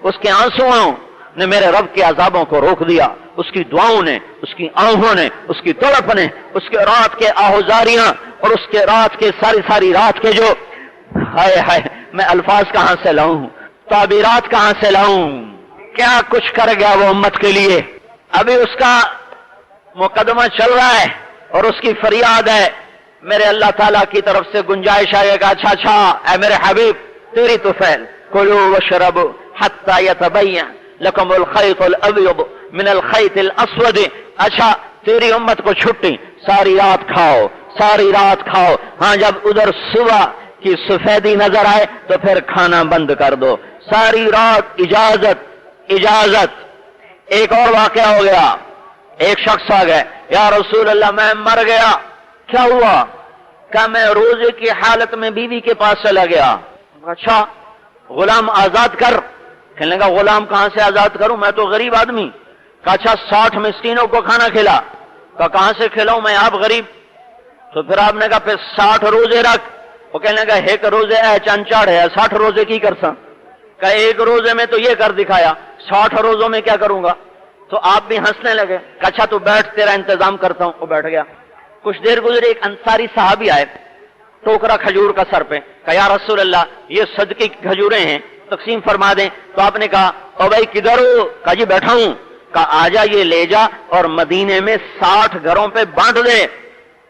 اس کے آنسوؤں نے میرے رب کے عذابوں کو روک دیا، اس کی دعاؤں نے، اس کی آہوں نے، اس کی تڑپ نے، اس کے رات کے آہوزاریاں اور اس کے رات کے ساری رات کے جو میں الفاظ کہاں سے لاؤں، تعبیرات کہاں سے لاؤں، کیا کچھ کر گیا وہ امت کے لیے. ابھی اس کا مقدمہ چل رہا ہے اور اس کی فریاد ہے. میرے اللہ تعالیٰ کی طرف سے گنجائش آئے گا، اچھا اے میرے حبیب تیری توفیل، کلوا واشربوا حتی یتبین لکم الخیط الابیض من الخیط الاسود اچھا تیری امت کو چھٹی، ساری رات کھاؤ، ساری رات کھاؤ، ہاں جب ادھر صبح کی سفیدی نظر آئے تو پھر کھانا بند کر دو، ساری رات اجازت اجازت۔ ایک اور واقعہ ہو گیا، ایک شخص آ گئے، یا رسول اللہ میں مر گیا۔ کیا ہوا؟ کہ میں روزے کی حالت میں بیوی کے پاس چلا گیا۔ اچھا غلام آزاد کر۔ کہنے لگا غلام کہاں سے آزاد کروں، میں تو غریب آدمی۔ کہا اچھا 60 مسکینوں کو کھانا کھلا۔ کہا کہاں سے کھلاؤں میں، آپ غریب۔ تو پھر آپ نے کہا پھر 60 روزے رکھ۔ وہ کہنے لگا ایک روزے ہے چنچاڑ ہے، 60 روزے کی کر سا؟ کہ ایک روزے میں تو یہ کر دکھایا، 60 روزوں میں کیا کروں گا؟ تو آپ بھی ہنسنے لگے۔ کہ اچھا تو بیٹھ، تیرا انتظام کرتا ہوں۔ وہ بیٹھ گیا۔ کچھ دیر گزری، ایک انصاری صحابی آئے، ٹوکرا کھجور کا سر پہ۔ کہ یا رسول اللہ یہ صدقے کی کھجوریں ہیں، تقسیم فرما دیں۔ تو آپ نے کہا او بھائی کدھر ہو؟ کہا جی بیٹھا ہوں۔ کہا آجا یہ لے جا اور مدینے میں 60 گھروں پہ بانٹ دے۔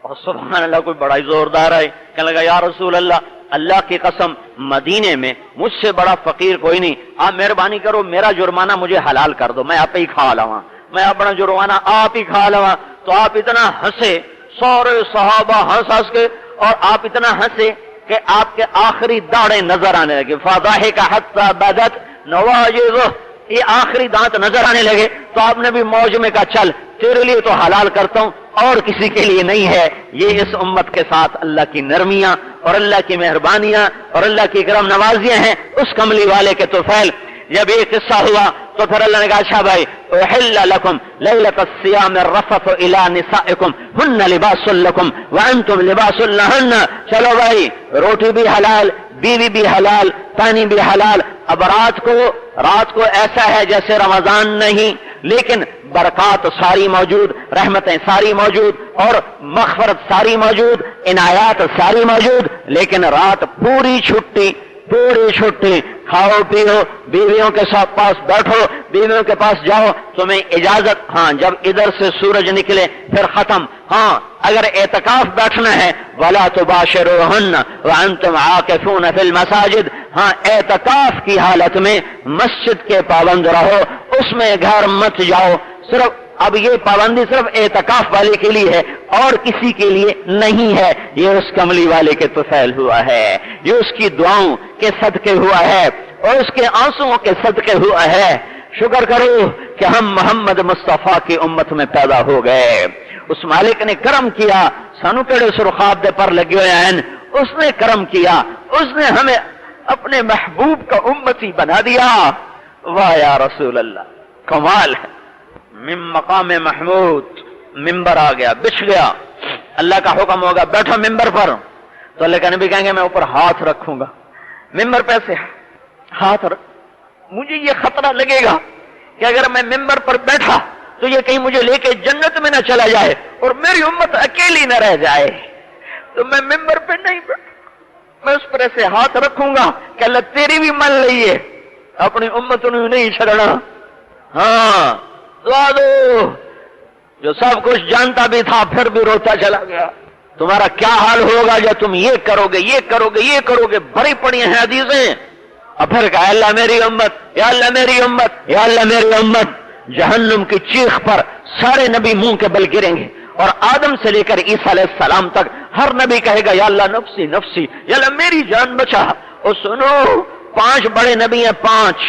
اور سبحان اللہ کوئی بڑا ہی زوردار ہے، کہنے لگا یا رسول اللہ اللہ کی قسم مدینے میں مجھ سے بڑا فقیر کوئی نہیں، آپ مہربانی کرو میرا جرمانہ مجھے حلال کر دو، میں آپ ہی کھا لوا، میں اپنا جرمانہ آپ ہی کھا لوا۔ تو آپ اتنا ہنسے، سارے صحابہ ہنس ہنس کے، اور آپ اتنا ہنسے کہ آپ کے آخری داڑیں نظر آنے لگے۔ فضاحک حتی بدت نواجذہ، یہ آخری دانت نظر آنے لگے۔ تو آپ نے بھی موج میں کہا چل تیرے لیے تو حلال کرتا ہوں اور کسی کے لیے نہیں ہے۔ یہ اس امت کے ساتھ اللہ کی نرمیاں اور اللہ کی مہربانیاں اور اللہ کی کرم نوازیاں ہیں۔ اس کملی والے کے طفیل جب یہ قصہ ہوا تو پھر اللہ نے کہا اچھا بھائی احل لکم لیلۃ الصیام الرفث الی نسائکم ہن لباس لکم وانتم لباس لہن۔ چلو بھائی روٹی بھی حلال، بیوی بھی حلال، پانی بھی حلال۔ اب رات کو ایسا ہے جیسے رمضان نہیں، لیکن برکات ساری موجود، رحمتیں ساری موجود اور مغفرت ساری موجود، عنایات ساری موجود، لیکن رات پوری چھٹی، پوری چھٹی۔ کھاؤ پیو، بیویوں کے ساتھ پاس بیٹھو، بیویوں کے پاس جاؤ، تمہیں اجازت۔ ہاں جب ادھر سے سورج نکلے پھر ختم۔ ہاں اگر اعتکاف بیٹھنا ہے وَلَا تُبَاشِرُوهُنَّ وَأَنْتُمْ عَاكِفُونَ فِي الْمَسَاجِدِ، ہاں اعتکاف کی حالت میں مسجد کے پابند رہو، اس میں گھر مت جاؤ۔ صرف اب یہ پابندی صرف اعتکاف والے کے لیے ہے اور کسی کے لیے نہیں ہے۔ یہ اس کملی والے کے طفیل ہوا ہے، یہ اس کی دعاؤں کے صدقے ہوا ہے اور اس کے آنسوؤں کے صدقے ہوا ہے۔ شکر کرو کہ ہم محمد مصطفیٰ کی امت میں پیدا ہو گئے۔ اس مالک نے کرم کیا، سانو کیڑے سرخاب دے پر لگے ہوئے ہیں، اس نے کرم کیا، اس نے ہمیں اپنے محبوب کا امتی بنا دیا۔ واہ یا رسول اللہ، کمال ہے۔ من مقام محمود، ممبر آ گیا، بچھ گیا، اللہ کا حکم ہوگا بیٹھو ممبر پر، تو اللہ کا نبی کہیں گے میں اوپر ہاتھ رکھوں گا، ممبر پہ سے ہاتھ مجھے یہ خطرہ لگے گا کہ اگر میں ممبر پر بیٹھا تو یہ کہیں مجھے لے کے جنت میں نہ چلا جائے اور میری امت اکیلی نہ رہ جائے، تو میں ممبر پہ نہیں بیٹھا، میں اس پر ایسے ہاتھ رکھوں گا کہ اللہ تیری بھی مان لئیے، اپنی امت نے نہیں چھڑنا۔ ہاں دعا دو، جو سب کچھ جانتا بھی تھا پھر بھی روتا چلا گیا۔ تمہارا کیا حال ہوگا جب تم یہ کرو گے، یہ کرو گے، یہ کرو گے، بڑی پڑی ہیں حدیثیں۔ اور پھر کہا اللہ میری امت، یا اللہ میری امت، یا اللہ میری امت۔ جہنم کی چیخ پر سارے نبی منہ کے بل گریں گے، اور آدم سے لے کر عیسیٰ علیہ السلام تک ہر نبی کہے گا یا اللہ نفسی نفسی، یا اللہ میری جان بچا۔ اور سنو 5 بڑے نبی ہیں، 5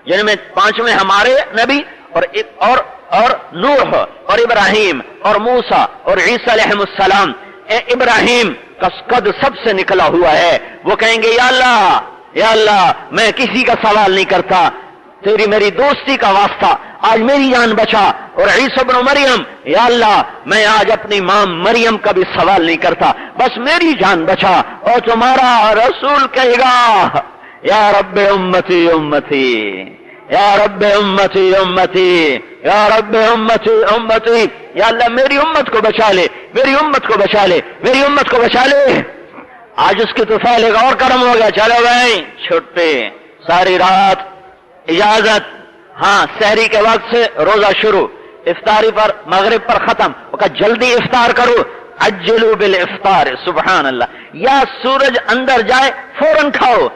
جن میں 5 میں ہمارے نبی اور نوح اور ابراہیم اور موسیٰ اور عیسیٰ علیہ السلام۔ ابراہیم کا قد سب سے نکلا ہوا ہے، وہ کہیں گے یا اللہ میں کسی کا سوال نہیں کرتا، تیری میری دوستی کا واسطہ آج میری جان بچا۔ اور عیسیٰ ابن مریم، یا اللہ میں آج اپنی ماں مریم کا بھی سوال نہیں کرتا، بس میری جان بچا۔ اور تمہارا رسول کہے گا یا رب امتی امتی، یا رب امتی امتی، یا رب امتی امتی، یا اللہ میری امت کو بچا لے، میری امت کو بچا لے، میری امت کو بچا لے۔ آج اس کی طفیل ایک اور کرم ہو گیا، چلو بھائی چھٹے، ساری رات اجازت۔ ہاں سحری کے وقت سے روزہ شروع، افطاری پر مغرب پر ختم، وہ کہا جلدی افطار کرو، عجلوا بالافطار، سبحان اللہ۔ یا سورج اندر جائے فوراً کھاؤ۔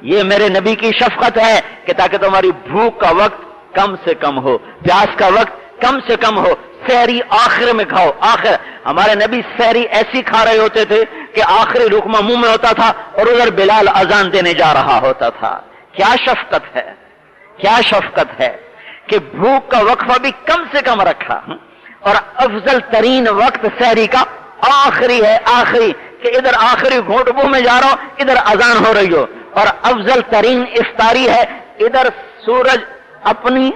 یہ میرے نبی کی شفقت ہے کہ تاکہ تمہاری بھوک کا وقت کم سے کم ہو، پیاس کا وقت کم سے کم ہو، سحری آخر میں کھاؤ. آخر ہمارے نبی سحری ایسی کھا رہے ہوتے تھے کہ آخری لقمہ منہ میں ہوتا تھا اور ادھر بلال اذان دینے جا رہا ہوتا تھا. کیا شفقت ہے، کیا شفقت ہے کہ بھوک کا وقفہ بھی کم سے کم رکھا. اور افضل ترین وقت سحری کا آخری ہے، آخری، کہ ادھر آخری گھونٹ منہ میں جا رہا ہو، ادھر اذان ہو رہی ہو. اور افضل ترین افطاری ہے ادھر سورج اپنی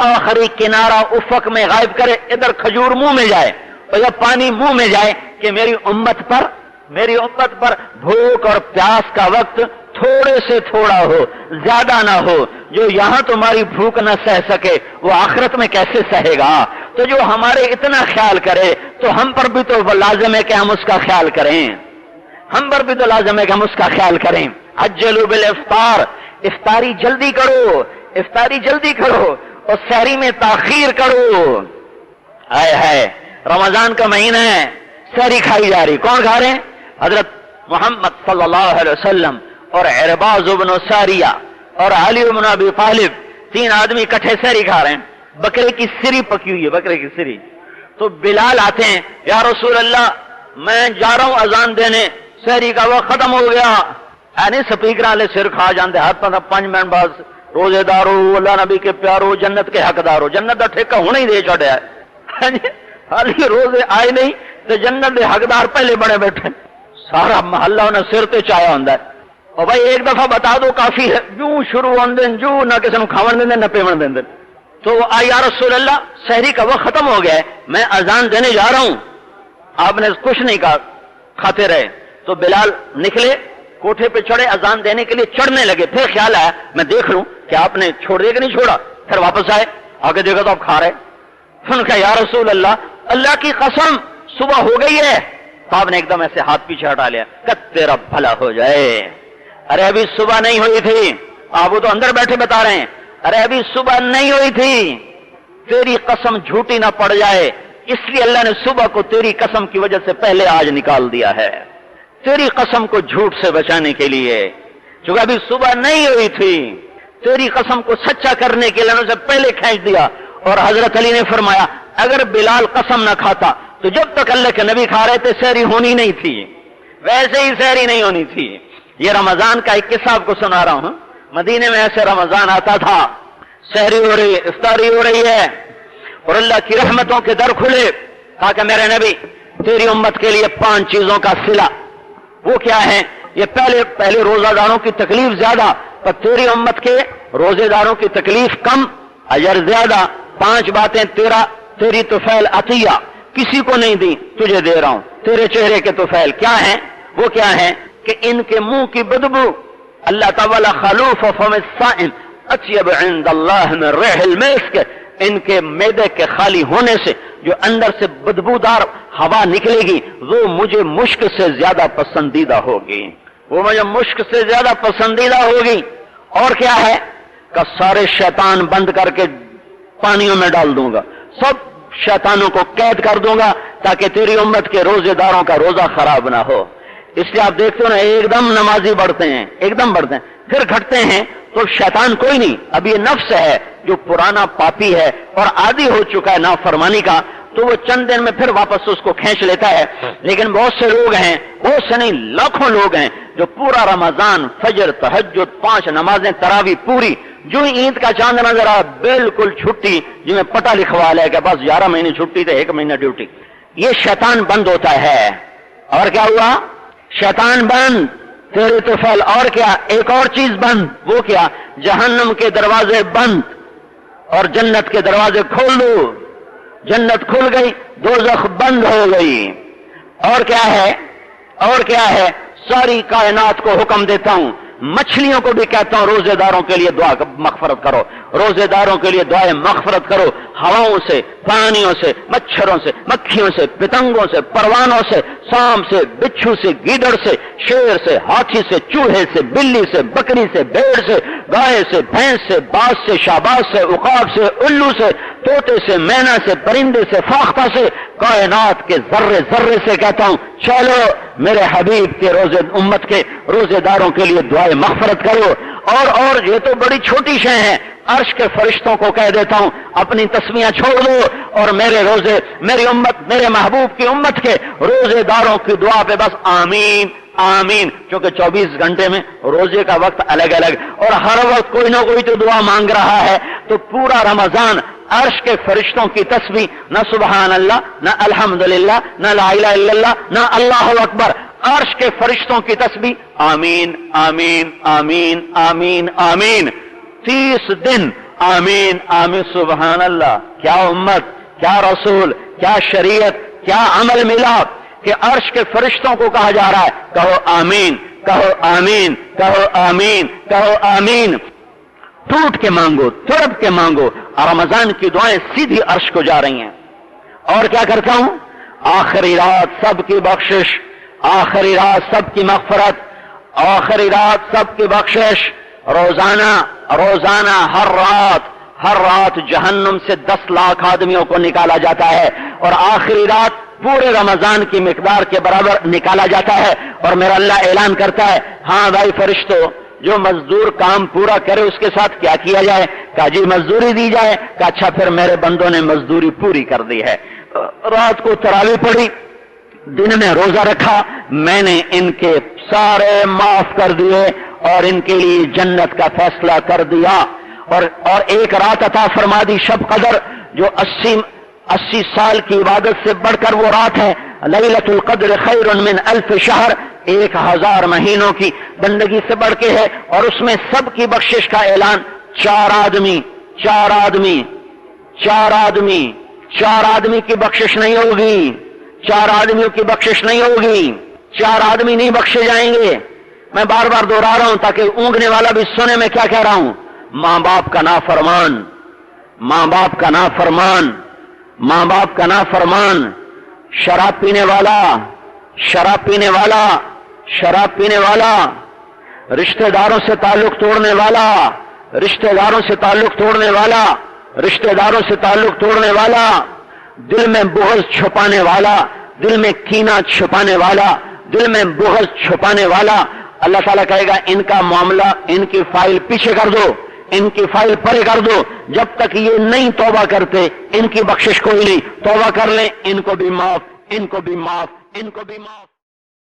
آخری کنارہ افق میں غائب کرے، ادھر کھجور منہ میں جائے اور یا پانی منہ میں جائے کہ میری امت پر بھوک اور پیاس کا وقت تھوڑے سے تھوڑا ہو، زیادہ نہ ہو. جو یہاں تمہاری بھوک نہ سہ سکے وہ آخرت میں کیسے سہے گا؟ تو جو ہمارے اتنا خیال کرے تو ہم پر بھی تو لازم ہے کہ ہم اس کا خیال کریں، ہم پر بھی تو لازم ہے کہ ہم اس کا خیال کریں. عجلوا بالافطار، افطاری جلدی کرو، افطاری جلدی کرو اور سحری میں تاخیر کرو. آئے ہے رمضان کا مہینہ ہے، سحری کھائی جا رہی. کون کھا رہے ہیں؟ حضرت محمد صلی اللہ علیہ وسلم اور عرباض بن ساریہ اور علی بن ابی طالب، 3 آدمی اکٹھے سحری کھا رہے ہیں. بکرے کی سری پکی ہوئی ہے، بکرے کی سری. تو بلال آتے ہیں، یا رسول اللہ میں جا رہا ہوں اذان دینے، سحری کا وقت ختم ہو گیا. یعنی سپیکر والے سر کھا جاندے، ہاتھ 5 منٹ بعد روزے دارو، اللہ نبی کے پیارو، جنت کے حقدارو. جنت کا ٹھیکہ ہونا ہی دے چھوڑیا ہے، حالی روزے آئے نہیں تو جنت کے حقدار پہلے بڑے بیٹھے. سارا محلہ انہیں سر تے چایا ہوندا ہے. اور بھائی ایک دفعہ بتا دو کافی ہے، جو شروع ہوندے جو نہ کسی کو کھاون دیندے نہ پیون دیندے. تو یا رسول اللہ سحری کا وقت ختم ہو گیا ہے، میں اذان دینے جا رہا ہوں. آپ نے کچھ نہیں کہا، کھاتے رہے. تو بلال نکلے، کوٹھے پہ چڑھے، اذان دینے کے لیے چڑھنے لگے. پھر خیال آیا میں دیکھ لوں کہ آپ نے چھوڑ دیا کہ نہیں چھوڑا. پھر واپس آئے، آگے دیکھا تو آپ کھا رہے. پھر کہا یا رسول اللہ، اللہ کی قسم صبح ہو گئی ہے. تو آپ نے ایک دم ایسے ہاتھ پیچھے ہٹا لیا کہ تیرا بھلا ہو جائے. ارے ابھی صبح نہیں ہوئی تھی. آپ وہ تو اندر بیٹھے بتا رہے ہیں، ارے ابھی صبح نہیں ہوئی تھی، تیری قسم جھوٹی نہ پڑ جائے، اس لیے اللہ نے صبح کو تیری قسم کی وجہ سے پہلے آج نکال دیا ہے، تیری قسم کو جھوٹ سے بچانے کے لیے. چونکہ ابھی صبح نہیں ہوئی تھی، تیری قسم کو سچا کرنے کے لیے اسے پہلے کھینچ دیا. اور حضرت علی نے فرمایا اگر بلال قسم نہ کھاتا تو جب تک اللہ کے نبی کھا رہے تھے سحری ہونی نہیں تھی، ویسے ہی سحری نہیں ہونی تھی. یہ رمضان کا ایک قصہ آپ کو سنا رہا ہوں. مدینے میں ایسے رمضان آتا تھا، سحری ہو رہی ہے، افطاری ہو رہی ہے اور اللہ کی رحمتوں کے در کھلے. کہا کہ میرے نبی تیری امت کے لیے 5 چیزوں کا صلہ. وہ کیا ہے؟ یہ پہلے روزہ داروں کی تکلیف زیادہ، پر تیری امت کے روزے داروں کی تکلیف کم، اجر زیادہ. 5 باتیں تیری طفیل عطیہ، کسی کو نہیں دی، تجھے دے رہا ہوں، تیرے چہرے کے طفیل. کیا ہیں وہ؟ کیا ہے کہ ان کے منہ کی بدبو اللہ تعالی خلوف فم الصائم اطیب عند اللہ من ریح المسک. ان کے معدے کے خالی ہونے سے جو اندر سے بدبودار ہوا نکلے گی وہ مجھے مشک سے زیادہ پسندیدہ ہوگی، وہ مجھے مشک سے زیادہ پسندیدہ ہوگی. اور کیا ہے کہ سارے شیطان بند کر کے پانیوں میں ڈال دوں گا، سب شیطانوں کو قید کر دوں گا تاکہ تیری امت کے روزے داروں کا روزہ خراب نہ ہو. اس لیے آپ دیکھتے ہو نا، ایک دم نمازی بڑھتے ہیں، ایک دم بڑھتے ہیں، پھر گھٹتے ہیں. تو شیطان کوئی نہیں، اب یہ نفس ہے جو پرانا پاپی ہے اور عادی ہو چکا ہے نافرمانی کا، تو وہ چند دن میں پھر واپس اس کو کھینچ لیتا ہے. لیکن بہت سے لوگ ہیں، بہت سے نہیں لاکھوں لوگ ہیں جو پورا رمضان فجر تہجد 5 نمازیں تراویح پوری، جو عید کا چاند نظر آ بالکل چھٹی، جن میں پٹا لکھوا لے کہ بس 11 مہینے چھٹی تھے، 1 مہینہ ڈیوٹی. یہ شیطان بند ہوتا ہے. اور کیا ہوا؟ شیطان بند، تیرے طفیل. اور کیا؟ ایک اور چیز بند. وہ کیا؟ جہنم کے دروازے بند اور جنت کے دروازے کھول دو. جنت کھل گئی، دوزخ بند ہو گئی. اور کیا ہے؟ اور کیا ہے؟ ساری کائنات کو حکم دیتا ہوں، مچھلیوں کو بھی کہتا ہوں روزے داروں کے لیے دعا مغفرت کرو، روزے داروں کے لیے دعائیں مغفرت کرو. ہواؤں سے، پانیوں سے، مچھروں سے، مکھیوں سے، پتنگوں سے، پروانوں سے، سانپ سے، بچھو سے، گیدڑ سے، شیر سے، ہاتھی سے، چوہے سے، بلی سے، بکری سے، بھیڑ سے، گائے سے، بھینس سے، باز سے، شہباز سے، عقاب سے، الو سے، طوطے سے، مینا سے، پرندے سے، فاختہ سے، کائنات کے ذرے ذرے سے کہتا ہوں چلو میرے حبیب کے روزے امت کے روزے داروں کے لیے دعائیں مغفرت کرو. اور یہ تو بڑی چھوٹی شے ہیں، عرش کے فرشتوں کو کہہ دیتا ہوں اپنی تسبیحاں چھوڑ دو اور میرے روزے، میری امت، میرے محبوب کی امت کے روزے داروں کی دعا پہ بس آمین آمین، کیونکہ 24 گھنٹے میں روزے کا وقت الگ الگ اور ہر وقت کوئی نہ کوئی تو دعا مانگ رہا ہے، تو پورا رمضان عرش کے فرشتوں کی تسبیح، نہ سبحان اللہ، نہ الحمدللہ، نہ لا الہ الا اللہ، نہ اللہ اکبر، عرش کے فرشتوں کی تسبیح آمین آمین آمین آمین آمین، 30 دن آمین آمین، سبحان اللہ۔ کیا امت، کیا رسول، کیا شریعت، کیا عمل ملا کہ عرش کے فرشتوں کو کہا جا رہا ہے کہو آمین، کہو آمین، کہو آمین، کہو آمین، ٹوٹ کے مانگو، تڑپ کے مانگو، اور رمضان کی دعائیں سیدھی عرش کو جا رہی ہیں۔ اور کیا کرتا ہوں؟ آخری رات سب کی بخشش، آخری رات سب کی مغفرت، آخری رات سب کی بخشش، روزانہ روزانہ ہر رات جہنم سے 10 لاکھ آدمیوں کو نکالا جاتا ہے، اور آخری رات پورے رمضان کی مقدار کے برابر نکالا جاتا ہے، اور میرا اللہ اعلان کرتا ہے ہاں بھائی فرشتوں، جو مزدور کام پورا کرے اس کے ساتھ کیا کیا جائے؟ کہا جی مزدوری دی جائے۔ کہا اچھا پھر میرے بندوں نے مزدوری پوری کر دی ہے، رات کو تراویح پڑھی، دن میں روزہ رکھا، میں نے ان کے سارے معاف کر دیے اور ان کے لیے جنت کا فیصلہ کر دیا، اور ایک رات عطا فرما دی شب قدر، جو 80 سال کی عبادت سے بڑھ کر وہ رات ہے، لیلۃ القدر خیر من 1000 شہر، 1000 مہینوں کی بندگی سے بڑھ کے ہے، اور اس میں سب کی بخشش کا اعلان۔ 4 آدمی کی بخشش نہیں ہوگی، 4 آدمیوں کی بخشش نہیں ہوگی، 4 آدمی نہیں بخشے جائیں گے۔ میں بار بار دوہرا رہا ہوں تاکہ اونگنے والا بھی سنے میں کیا کہہ رہا ہوں۔ ماں باپ کا نافرمان، ماں باپ کا نافرمان، ماں باپ کا نافرمان، شراب پینے والا، شراب پینے والا، شراب پینے والا، رشتہ داروں سے تعلق توڑنے والا، رشتہ داروں سے تعلق توڑنے والا، رشتہ داروں سے تعلق توڑنے والا، دل میں بغض چھپانے والا، دل میں کینہ چھپانے والا، دل میں بغض چھپانے والا، اللہ تعالیٰ کہے گا ان کا معاملہ، ان کی فائل پیچھے کر دو، ان کی فائل پرے کر دو، جب تک یہ نہیں توبہ کرتے ان کی بخشش کوئی نہیں، توبہ کر لیں ان کو بھی معاف، ان کو بھی معاف، ان کو بھی معاف۔